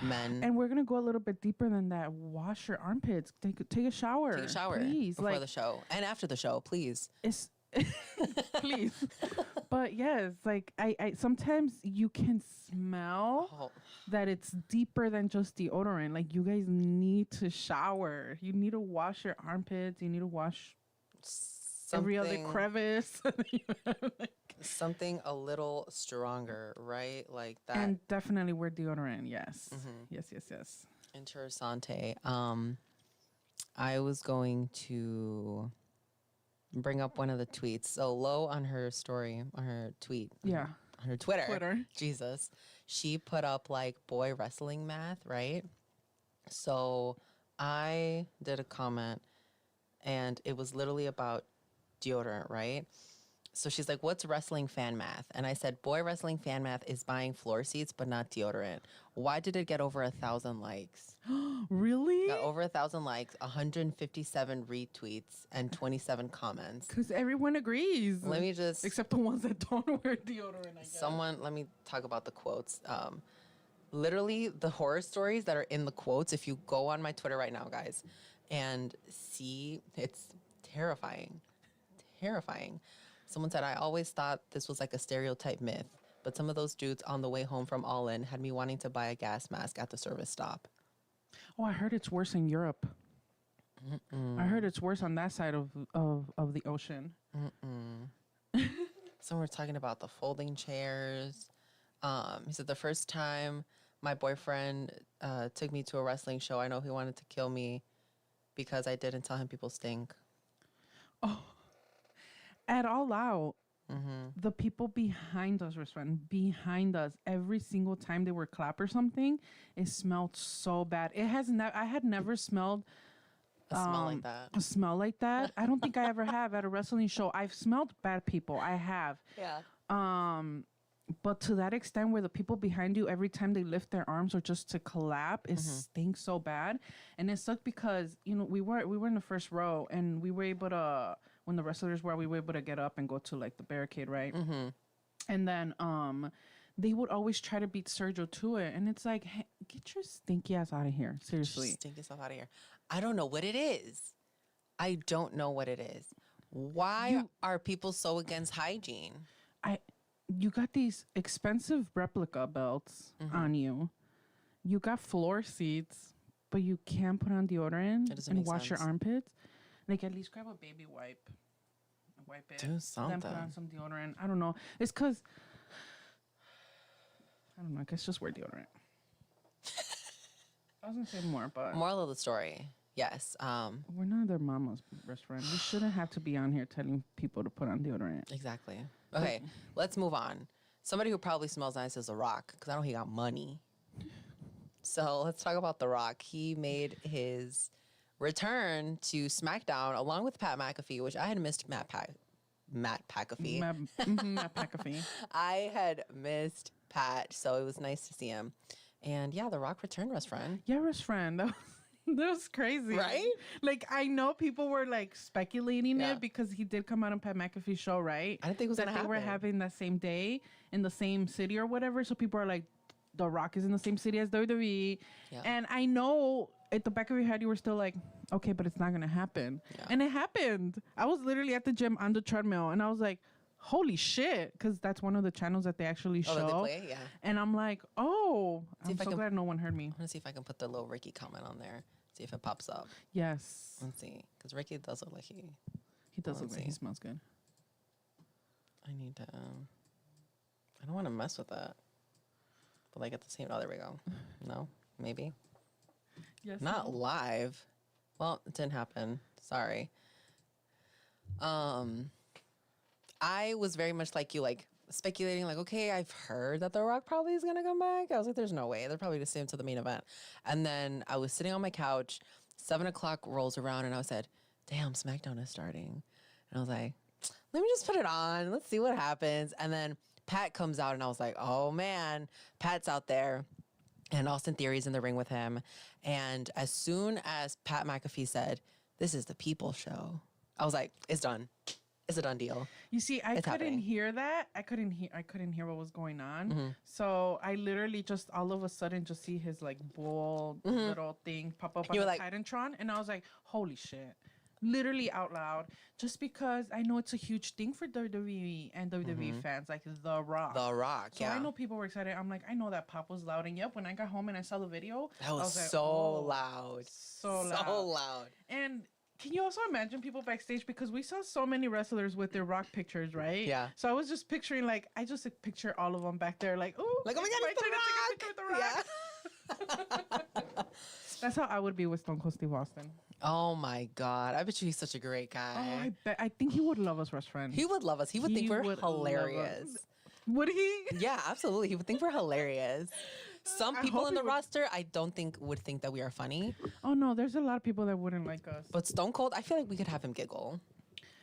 Men. And we're going to go a little bit deeper than that. Wash your armpits. Take a shower. Take a shower. Please. Before the show. And after the show, please. It's please. But yes, like I sometimes you can smell that it's deeper than just deodorant. Like you guys need to shower. You need to wash your armpits. You need to wash every other crevice. Something a little stronger, right? Like that. And definitely wear deodorant. Yes. Yes. Interessante. I was going to bring up one of the tweets. So Lo on her story, on her tweet. Yeah. On her Twitter. Jesus. She put up like boy wrestling math, right? So I did a comment and it was literally about deodorant, right? So she's like, what's wrestling fan math? And I said, boy, wrestling fan math is buying floor seats, but not deodorant. Why did it get over 1,000 likes? Really? Got over 1,000 likes, 157 retweets, and 27 comments. Because everyone agrees. Let me just... Except the ones that don't wear deodorant, I guess. Let me talk about the quotes. Literally, the horror stories that are in the quotes, if you go on my Twitter right now, guys, and see, it's terrifying. Terrifying. Someone said, I always thought this was like a stereotype myth, but some of those dudes on the way home from All In had me wanting to buy a gas mask at the service stop. Oh, I heard it's worse in Europe. I heard it's worse on that side of the ocean. So we're talking about the folding chairs. He said, the first time my boyfriend took me to a wrestling show, I know he wanted to kill me because I didn't tell him people stink. Oh. At All Out, the people behind us, behind us, every single time they were clap or something, it smelled so bad. I had never smelled a smell like that. A smell like that. I don't think I ever have at a wrestling show. I've smelled bad people. I have. Yeah. But to that extent where the people behind you, every time they lift their arms or just to clap, it stinks so bad. And it sucked because, we were in the first row and we were able to, when the wrestlers were, we were able to get up and go to like the barricade, right? And then they would always try to beat Sergio to it. And it's like, hey, get your stinky ass out of here. Seriously. Stink yourself out of here. I don't know what it is. I don't know what it is. Why are people so against hygiene? You got these expensive replica belts on you. You got floor seats, but you can't put on deodorant and wash your armpits. Like, at least grab a baby wipe. Wipe it. Do something. Then put on some deodorant. I don't know. It's because, I don't know. I guess just wear deodorant. I was going to say more, but. Moral of the story. Yes. We're not their mama's best friend. We shouldn't have to be on here telling people to put on deodorant. Exactly. Okay, let's move on. Somebody who probably smells nice is The Rock, because I know he got money. So let's talk about The Rock. He made his return to SmackDown along with Pat McAfee, which I had missed Matt McAfee. Matt McAfee. I had missed Pat, so it was nice to see him. And yeah, The Rock returned, Wrestfriend. Yeah, Wrestfriend. That was crazy. Right? Like, I know people were, like, speculating Yeah. it because he did come out on Pat McAfee's show, right? I didn't think it was going to happen. They were having that same day in the same city or whatever. So people are like, The Rock is in the same city as WWE. Yeah. And I know at the back of your head, you were still like, okay, but it's not going to happen. Yeah. And it happened. I was literally at the gym on the treadmill and I was like, holy shit. Because that's one of the channels that they actually show. That they play? Yeah. And I'm like, oh, I'm so glad no one heard me. I want to see if I can put the little Ricky comment on there. See if it pops up. Yes. Let's see. Because Ricky does look like he does look like he smells good. I need to... I don't want to mess with that. But like at the same... Oh, there we go. No? Maybe? Yes. Not live. Well, it didn't happen. Sorry. I was very much like you, like speculating, like, okay, I've heard that The Rock probably is gonna come back. I was like, there's no way. They're probably just save him to the main event. And then I was sitting on my couch, 7 o'clock rolls around, and I said, damn, SmackDown is starting. And I was like, let me just put it on. Let's see what happens. And then Pat comes out, and I was like, oh man, Pat's out there. And Austin Theory's in the ring with him. And as soon as Pat McAfee said, this is the People Show, I was like, it's done. It's a done deal. You see, I couldn't happening. hear that. I couldn't hear what was going on. So I literally just all of a sudden just see his like bold little thing pop up on the like, Titantron, and I was like, holy shit. Literally out loud, just because I know it's a huge thing for WWE and WWE fans, like The Rock. The Rock, so I know people were excited. I'm like, I know that pop was loud, and yep, when I got home and I saw the video, that was like, so loud, so loud. And can you also imagine people backstage, because we saw so many wrestlers with their Rock pictures, right? Yeah. So I was just picturing, like, I just picture all of them back there, like, oh my God, it's The Rock. Yeah. That's how I would be with Stone Cold Steve Austin. Oh my God, I bet you he's such a great guy. Oh, I think he would love us, Wrestfriends. He would love us. He would think we're hilarious. Would he? Yeah, absolutely. He would think we're hilarious. Some people in the roster, I don't think would think that we are funny. Oh no, there's a lot of people that wouldn't like us. But Stone Cold, I feel like we could have him giggle.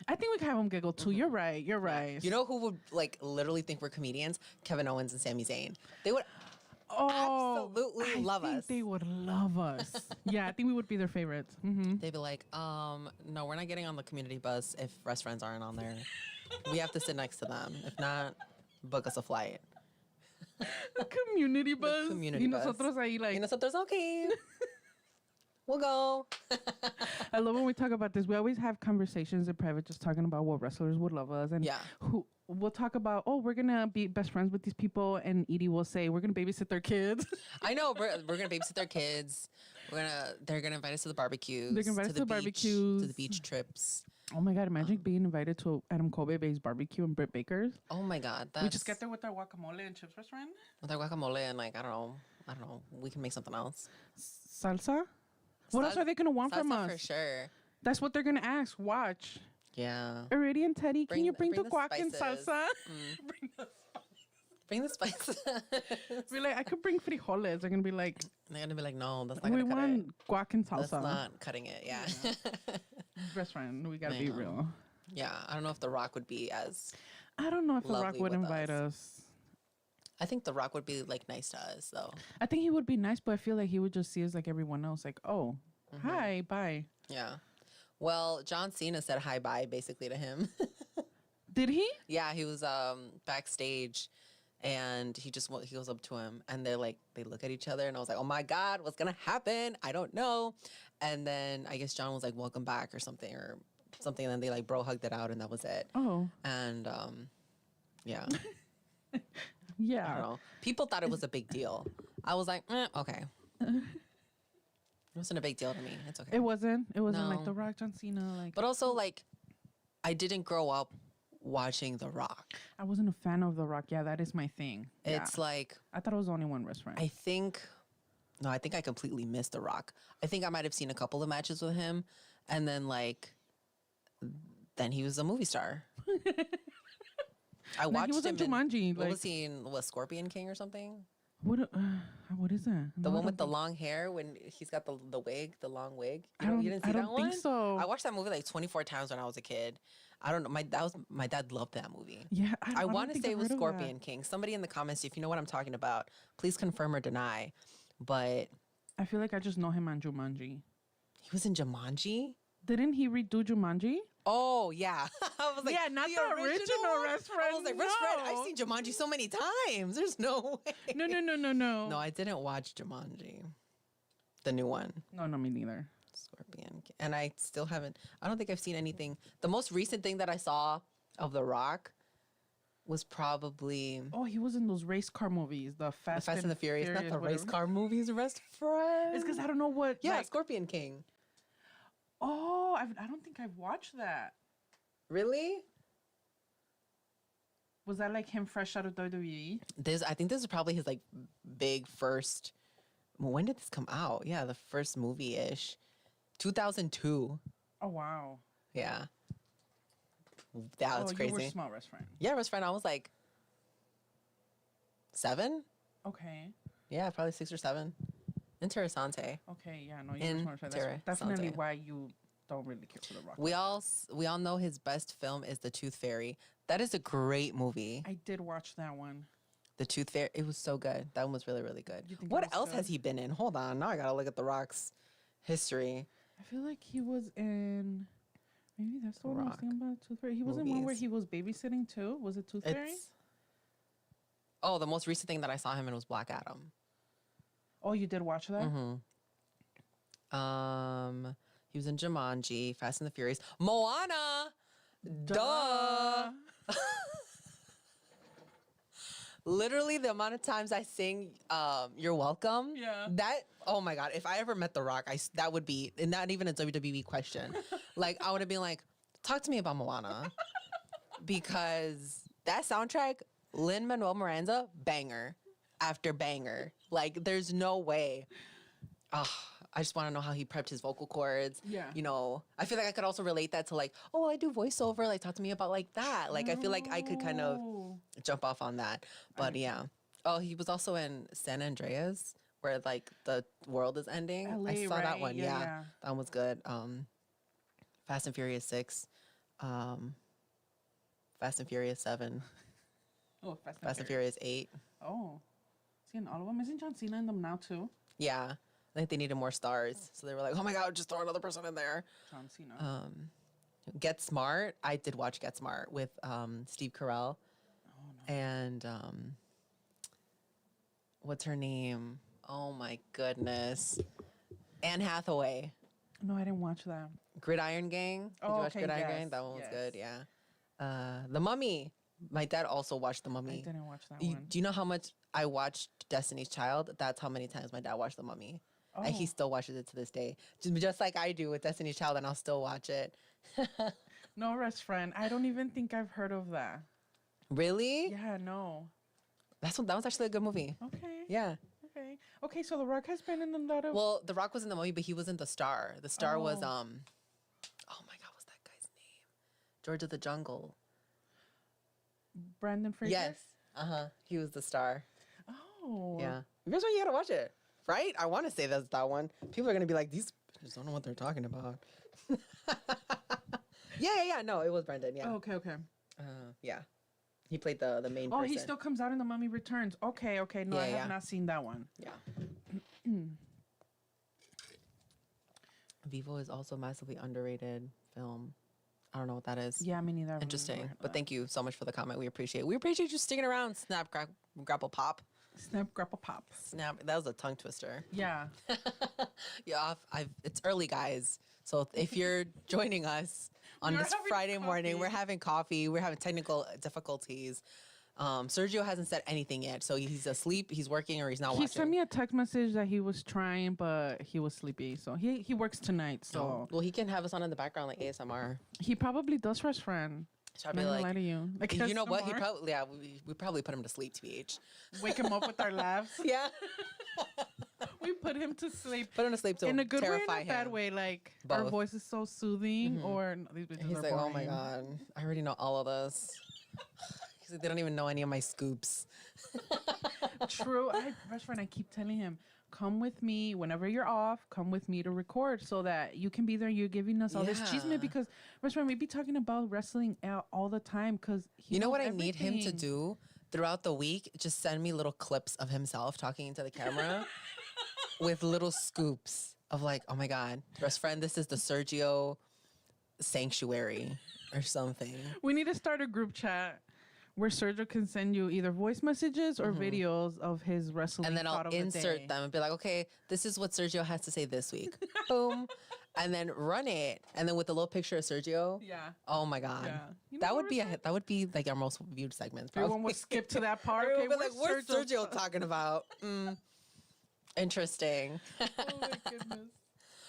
I think we can have them giggle too. You're right. You're right. You know who would like literally think we're comedians? Kevin Owens and Sami Zayn. They would absolutely love I us. think they would love us. Yeah, I think we would be their favorites. Mm-hmm. They'd be like, no, we're not getting on the community bus if Wrestfriends aren't on there. We have to sit next to them. If not, book us a flight. The community bus. Community bus. Nosotros ahí like. Y nosotros, okay. We'll go. I love when we talk about this. We always have conversations in private just talking about what wrestlers would love us. And who we'll talk about, we're going to be best friends with these people. And Edie will say, we're going to babysit their kids. I know. We're going to babysit their kids. They're going to invite us to the barbecues. They're going to invite us to the barbecues. To the beach trips. Oh my God. Imagine being invited to Adam Kobe's barbecue and Britt Baker's. Oh my God. We just get there with our guacamole and chips restaurant. With our guacamole and like, I don't know. We can make something else. Salsa? What else are they going to want from us? For sure. That's what they're going to ask. Watch. Yeah. Iridian and Teddy, can you bring the guac and spices. salsa? Bring the spice. Be like, I could bring frijoles. They're going to be like... They're going to be like, no, that's not we going to cut it. want guac and salsa. That's not cutting it, yeah. Best friend, we got to be real. Yeah, I don't know if The Rock would be as... I don't know if The Rock would invite us. I think The Rock would be like nice to us, though. I think he would be nice, but I feel like he would just see us like everyone else. Like, oh, hi, bye. Yeah. Well, John Cena said hi, bye, basically to him. Did he? Yeah, he was backstage, and he goes up to him, and they look at each other, and I was like, oh my God, what's gonna happen? I don't know. And then I guess John was like, welcome back or something, and then they like bro hugged it out, and that was it. Oh. And yeah. Yeah. I don't know. People thought it was a big deal. I was like, okay. It wasn't a big deal to me. It's okay. It wasn't. It wasn't No. like The Rock, John Cena. Like. But also, like, I didn't grow up watching The Rock. I wasn't a fan of The Rock. Yeah, that is my thing. It's like... I thought it was only one restaurant. I think I completely missed The Rock. I think I might have seen a couple of matches with him. And then, like... Then he was a movie star. I watched he was him in Jumanji. What was he in? Scorpion King or something? What is that? The one with the long hair when he's got the wig, the long wig. You didn't see I that don't one? think so. I watched that movie like 24 times when I was a kid. I don't know. My dad loved that movie. Yeah, I want to say it was Scorpion Scorpion King. Somebody in the comments, if you know what I'm talking about, please confirm or deny. But I feel like I just know him on Jumanji. he was in Jumanji. Didn't he redo Jumanji? Oh yeah, I was like, yeah, not the original Wrestfriends. I was like, Wrestfriends. I've seen Jumanji so many times. There's no way. No. No, I didn't watch Jumanji, the new one. No, me neither. Scorpion, and I still haven't. I don't think I've seen anything. The most recent thing that I saw of The Rock was probably. Oh, he was in those race car movies, the Fast and the Furious, not the race whatever. car movies. Wrestfriends. It's because I don't know what. Yeah, like, Scorpion King. Oh, I don't think I've watched that. Really? Was that like him fresh out of WWE? I think this is probably his like big first. When did this come out? Yeah, the first movie-ish. 2002. Oh wow. Yeah. That was crazy. You were small Wrestfriend. Yeah, Wrestfriend. I was like 7. Okay. Yeah, probably 6 or 7. Interessante. Okay, yeah, no, you were small Wrestfriend. That's definitely why you don't really care for The Rock. We all know his best film is The Tooth Fairy. That is a great movie. I did watch that one. The Tooth Fairy. It was so good. That one was really, really good. You think What it was else good? has he been in? Hold on. Now I gotta look at The Rock's history. I feel like he was in. Maybe that's the one I was Rock thinking about. Tooth Fairy. He was in one where movies. he was babysitting too. Was it Tooth Fairy? Oh, the most recent thing that I saw him in was Black Adam. Oh, you did watch that? He was in Jumanji, Fast and the Furious, Moana. Duh. Literally, the amount of times I sing "You're Welcome." Yeah. That, oh my God, if I ever met The Rock, that would be, and not even a WWE question. Like, I would have been like, talk to me about Moana. Because that soundtrack, Lin-Manuel Miranda, banger after banger. Like, there's no way. I just want to know how he prepped his vocal cords. Yeah. You know, I feel like I could also relate that to like, oh, I do voiceover. Like, talk to me about like that. Like, I feel like I could kind of jump off on that. But yeah. Oh, he was also in San Andreas, where like the world is ending. LA, I saw that right? one. Yeah. That one was good. Fast and Furious 6. Fast and Furious 7. Oh, Fast and Furious 8. Oh, seeing all of them. Isn't John Cena in them now too? Yeah. I think they needed more stars. So they were like, oh my God, just throw another person in there. John Cena. Get Smart. I did watch Get Smart with Steve Carell. Oh, no. And what's her name? Oh my goodness. Anne Hathaway. No, I didn't watch that. Gridiron Gang. Did you watch Gridiron Gang? That one was good, yeah. The Mummy. My dad also watched The Mummy. I didn't watch that one. Do you know how much I watched Destiny's Child? That's how many times my dad watched The Mummy. Oh. And he still watches it to this day. Just like I do with Destiny's Child, and I'll still watch it. No, Rest Friend. I don't even think I've heard of that. Really? Yeah, no. That was actually a good movie. Okay. Yeah. Okay. Okay, so The Rock has been in a lot of... Well, The Rock was in the movie, but he wasn't the star. The star was oh my God, what's that guy's name? George of the Jungle. Brandon Fraser? Yes. He was the star. Oh. Yeah. That's why you gotta watch it, right? I want to say that's that one. People are gonna be like, these bitches don't know what they're talking about. Yeah. No, it was Brendan. Yeah. Oh, okay. Yeah. He played the main person. Oh, he still comes out in The Mummy Returns. Okay. No, I have not seen that one. Yeah. Vivo is also a massively underrated film. I don't know what that is. Yeah, me neither. Interesting. But thank you so much for the comment. We appreciate it. We appreciate you sticking around. Snap, grapple, pop. Snap, grapple, pop. Snap. That was a tongue twister. Yeah. Yeah, it's early, guys. So if you're joining us on this Friday morning, we're having coffee. We're having technical difficulties. Sergio hasn't said anything yet. So he's asleep, he's working, or he's not watching. He sent me a text message that he was trying, but he was sleepy. So he works tonight. So well, he can have us on in the background like ASMR. He probably does, Rest Friend. So I'd be like, lie to you. Like, you know what? He ASMR? probably, we probably put him to sleep, TBH. Wake him up with our laughs. Yeah. We put him to sleep. Put him to sleep to in a good way, in terrify a bad him. way. Like, our Both. voice is so soothing, or no, these bitches He's are like, boring. oh my God, I already know all of this. He's like, they don't even know any of my scoops. True. Rest Friend, I keep telling him, come with me whenever you're off. Come with me to record so that you can be there. You're giving us all this chisme because Rest Friend, we be talking about wrestling all the time because you know what I need him to do throughout the week? Just send me little clips of himself talking into the camera with little scoops of like, oh my God, Rest Friend, this is the Sergio sanctuary or something. We need to start a group chat where Sergio can send you either voice messages or videos of his wrestling. And then I'll insert them and be like, okay, this is what Sergio has to say this week. Boom. And then run it. And then with a little picture of Sergio. Yeah. Oh my God. Yeah. You know That would be like our most viewed segments. Everyone would skip to that part. Everyone Okay, would be like, what's Sergio talking about? Interesting. Oh my goodness.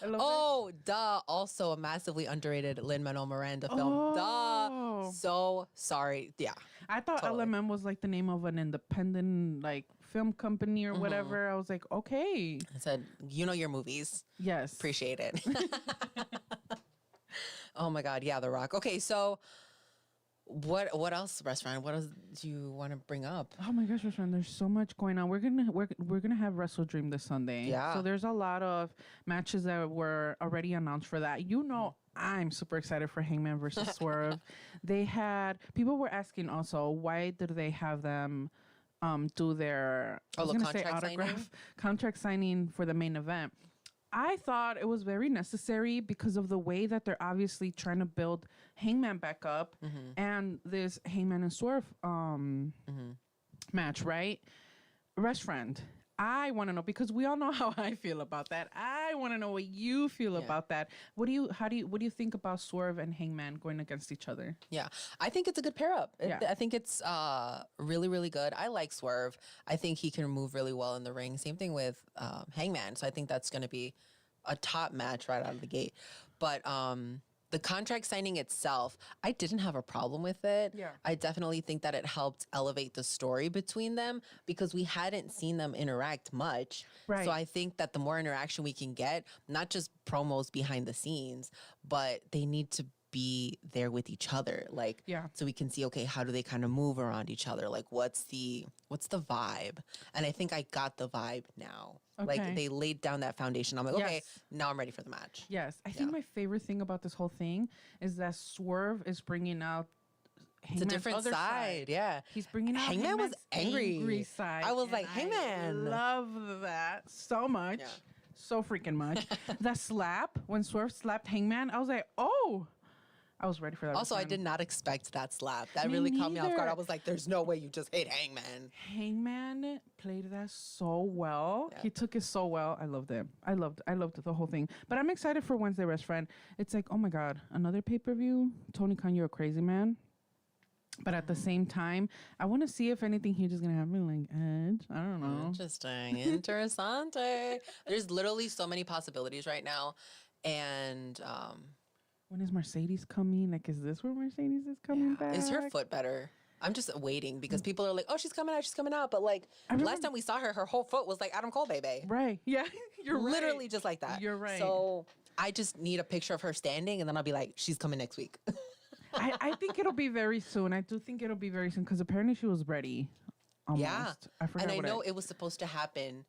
I love Duh. Also a massively underrated Lin-Manuel Miranda film. Oh. Duh. So sorry. Yeah. I thought Totally. LMM was like the name of an independent like film company or whatever. I was like, okay. I said, you know your movies. Yes. Appreciate it. Oh my God. Yeah, The Rock. Okay, so what else, Restaurant? What else do you want to bring up? Oh my gosh, Restaurant, there's so much going on. We're gonna have Wrestle Dream this Sunday. Yeah. So there's a lot of matches that were already announced for that. You know, I'm super excited for Hangman versus Swerve. People were asking also, why did they have them do their contract signing for the main event? I thought it was very necessary because of the way that they're obviously trying to build Hangman back up and this Hangman and Swerve match, right? Rest Friend, I want to know, because we all know how I feel about that. I want to know what you feel about that. What do you think about Swerve and Hangman going against each other? Yeah, I think it's a good pair up. Yeah. I think it's really, really good. I like Swerve. I think he can move really well in the ring. Same thing with Hangman. So I think that's going to be a top match right out of the gate. But the contract signing itself, I didn't have a problem with it. Yeah. I definitely think that it helped elevate the story between them because we hadn't seen them interact much. Right. So I think that the more interaction we can get, not just promos behind the scenes, but they need to be there with each other, like, so we can see, okay, how do they kind of move around each other, like what's the vibe. And I think I got the vibe now. Like they laid down that foundation. I'm like, okay, now I'm ready for the match. I think my favorite thing about this whole thing is that Swerve is bringing out It's a different side. Yeah, he's bringing out Hangman was angry side. I was like, Hangman, I love that so much, so freaking much. That slap, when Swerve slapped Hangman, I was like, oh, I was ready for that. Also, I did not expect that slap. That really caught me off guard. I was like, there's no way you just hit Hangman. Hangman played that so well. He took it so well. I loved it. I loved the whole thing. But I'm excited for Wednesday, Rest Friend. It's like, oh my God, another pay-per-view? Tony Khan, you're a crazy man. But at the same time, I want to see if anything huge is going to happen, like Edge. I don't know. Interesting. Interessante. There's literally so many possibilities right now. And when is Mercedes coming? Like, is this where Mercedes is coming back? Is her foot better? I'm just waiting because people are like, oh, she's coming out. But like last time we saw her, her whole foot was like Adam Cole, baby. Right. Yeah. You're literally just like that. You're right. So I just need a picture of her standing and then I'll be like, she's coming next week. I think it'll be very soon. I do think it'll be very soon because apparently she was ready. Almost. Yeah. I forgot. And I know it was supposed to happen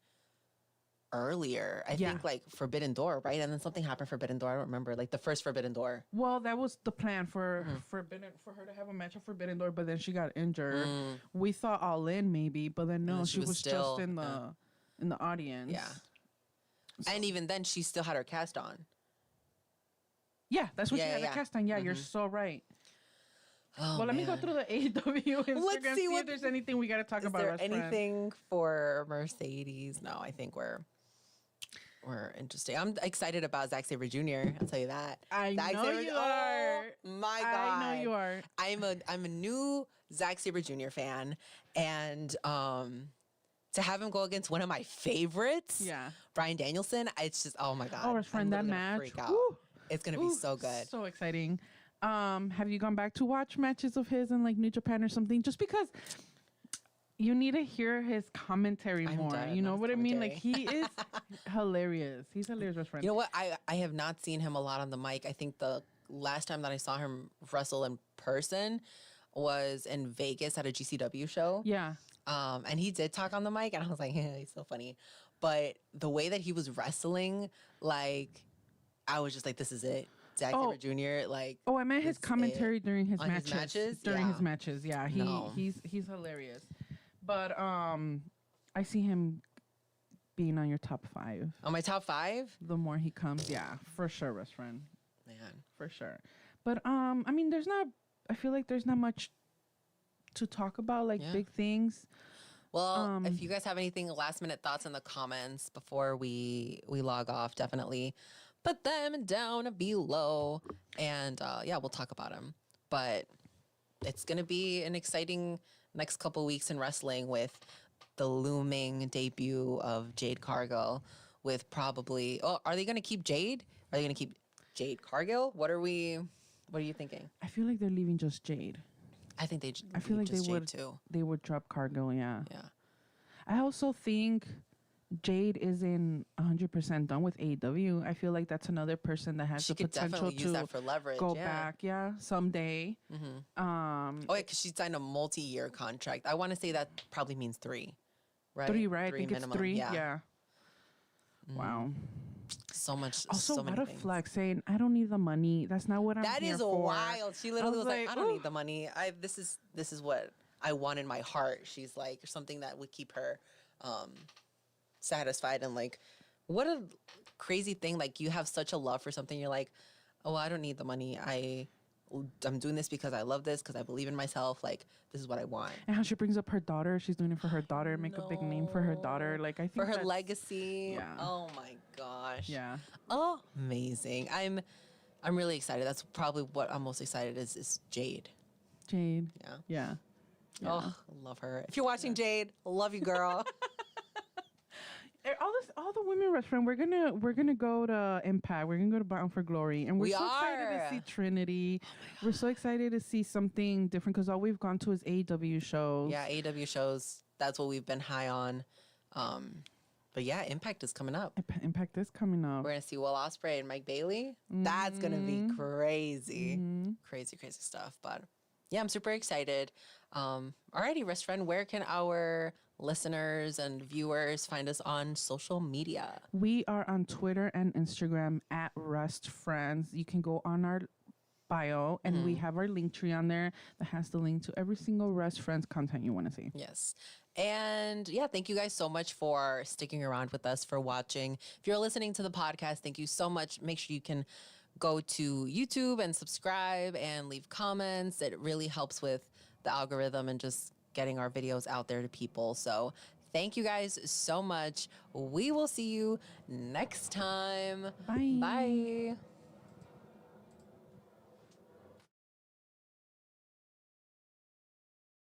earlier. I think like Forbidden Door, right? And then something happened Forbidden Door. I don't remember. Like the first Forbidden Door. Well, that was the plan for her to have a match at Forbidden Door, but then she got injured. We thought All In maybe, but then no, she was still, just in the audience. Yeah. So. And even then she still had her cast on. Yeah, that's what she had the cast on. Yeah, you're so right. Oh, well, let me go through the AEW Instagram. Let's see if there's anything we got to talk about. Is there anything for Mercedes? No, I think we're interesting. I'm excited about Zack Sabre Jr. I'll tell you that. I know you are. Oh, my God. I know you are. I'm a new Zack Sabre Jr. fan, and to have him go against one of my favorites, Bryan Danielson, it's just, oh my God. Oh, friend, that match. Freak out. It's gonna be so good. So exciting. Have you gone back to watch matches of his in like New Japan or something? Just because you need to hear his commentary more. You know what I mean? Like he is hilarious. He's hilarious, best friend. You know what? I have not seen him a lot on the mic. I think the last time that I saw him wrestle in person was in Vegas at a GCW show. Yeah. And he did talk on the mic, and I was like, yeah, he's so funny. But the way that he was wrestling, like, I was just like, this is it. Zack Sabre Jr. Like, I meant his commentary during his matches. His matches? During his matches, yeah. He's hilarious. But I see him being on your top 5. On my top 5? The more he comes, yeah, for sure, best friend. Man, for sure. But I mean, I feel like there's not much to talk about, like big things. Well, if you guys have anything last minute thoughts in the comments before we log off, definitely put them down below, and we'll talk about them. But it's gonna be an exciting next couple weeks in wrestling with the looming debut of Jade Cargill. With probably, are they gonna keep Jade? Are they gonna keep Jade Cargill? What are you thinking? I feel like they're leaving just Jade. I think they. I feel like they would drop Cargill. Yeah. Yeah. I also think Jade isn't 100% done with AEW. I feel like that's another person that has the potential to use that for leverage. Go back, someday. Because she signed a multi-year contract. I want to say that probably means 3, right? 3, right? 3 I think minimum. It's 3. Yeah. Wow. So much. Also, so many what a things. flex saying, "I don't need the money." That's not what I'm That here is for. wild. She literally was like, "I don't need the money. This is what I want in my heart." She's like something that would keep her satisfied, and like, what a crazy thing. Like, you have such a love for something. You're like, "Oh, I don't need the money. I'm doing this because I love this, because I believe in myself. Like, this is what I want." And how she brings up her daughter. She's doing it for her daughter. Make a big name for her daughter. Like, I think for her legacy. Yeah. Oh my gosh. Yeah. Oh, amazing. I'm really excited. That's probably what I'm most excited is Jade. Jade. Yeah. Oh, love her. If you're watching, Jade, love you, girl. All the women restaurant. We're gonna go to Impact. We're gonna go to Bound for Glory, and we're so excited to see Trinity. We're so excited to see something different because all we've gone to is AEW shows. Yeah, AEW shows. That's what we've been high on. But yeah, Impact is coming up. Impact is coming up. We're going to see Will Ospreay and Mike Bailey. That's going to be crazy. Crazy stuff. But yeah, I'm super excited. Alrighty, Rest Friend, where can our listeners and viewers find us on social media? We are on Twitter and Instagram at Wrestfriends. You can go on our bio and we have our link tree on there that has the link to every single Wrestfriends content you want to see. Yes. And yeah, thank you guys so much for sticking around with us, for watching. If you're listening to the podcast, thank you so much. Make sure you can go to YouTube and subscribe and leave comments. It really helps with the algorithm and just getting our videos out there to people. So thank you guys so much. We will see you next time. Bye. Bye.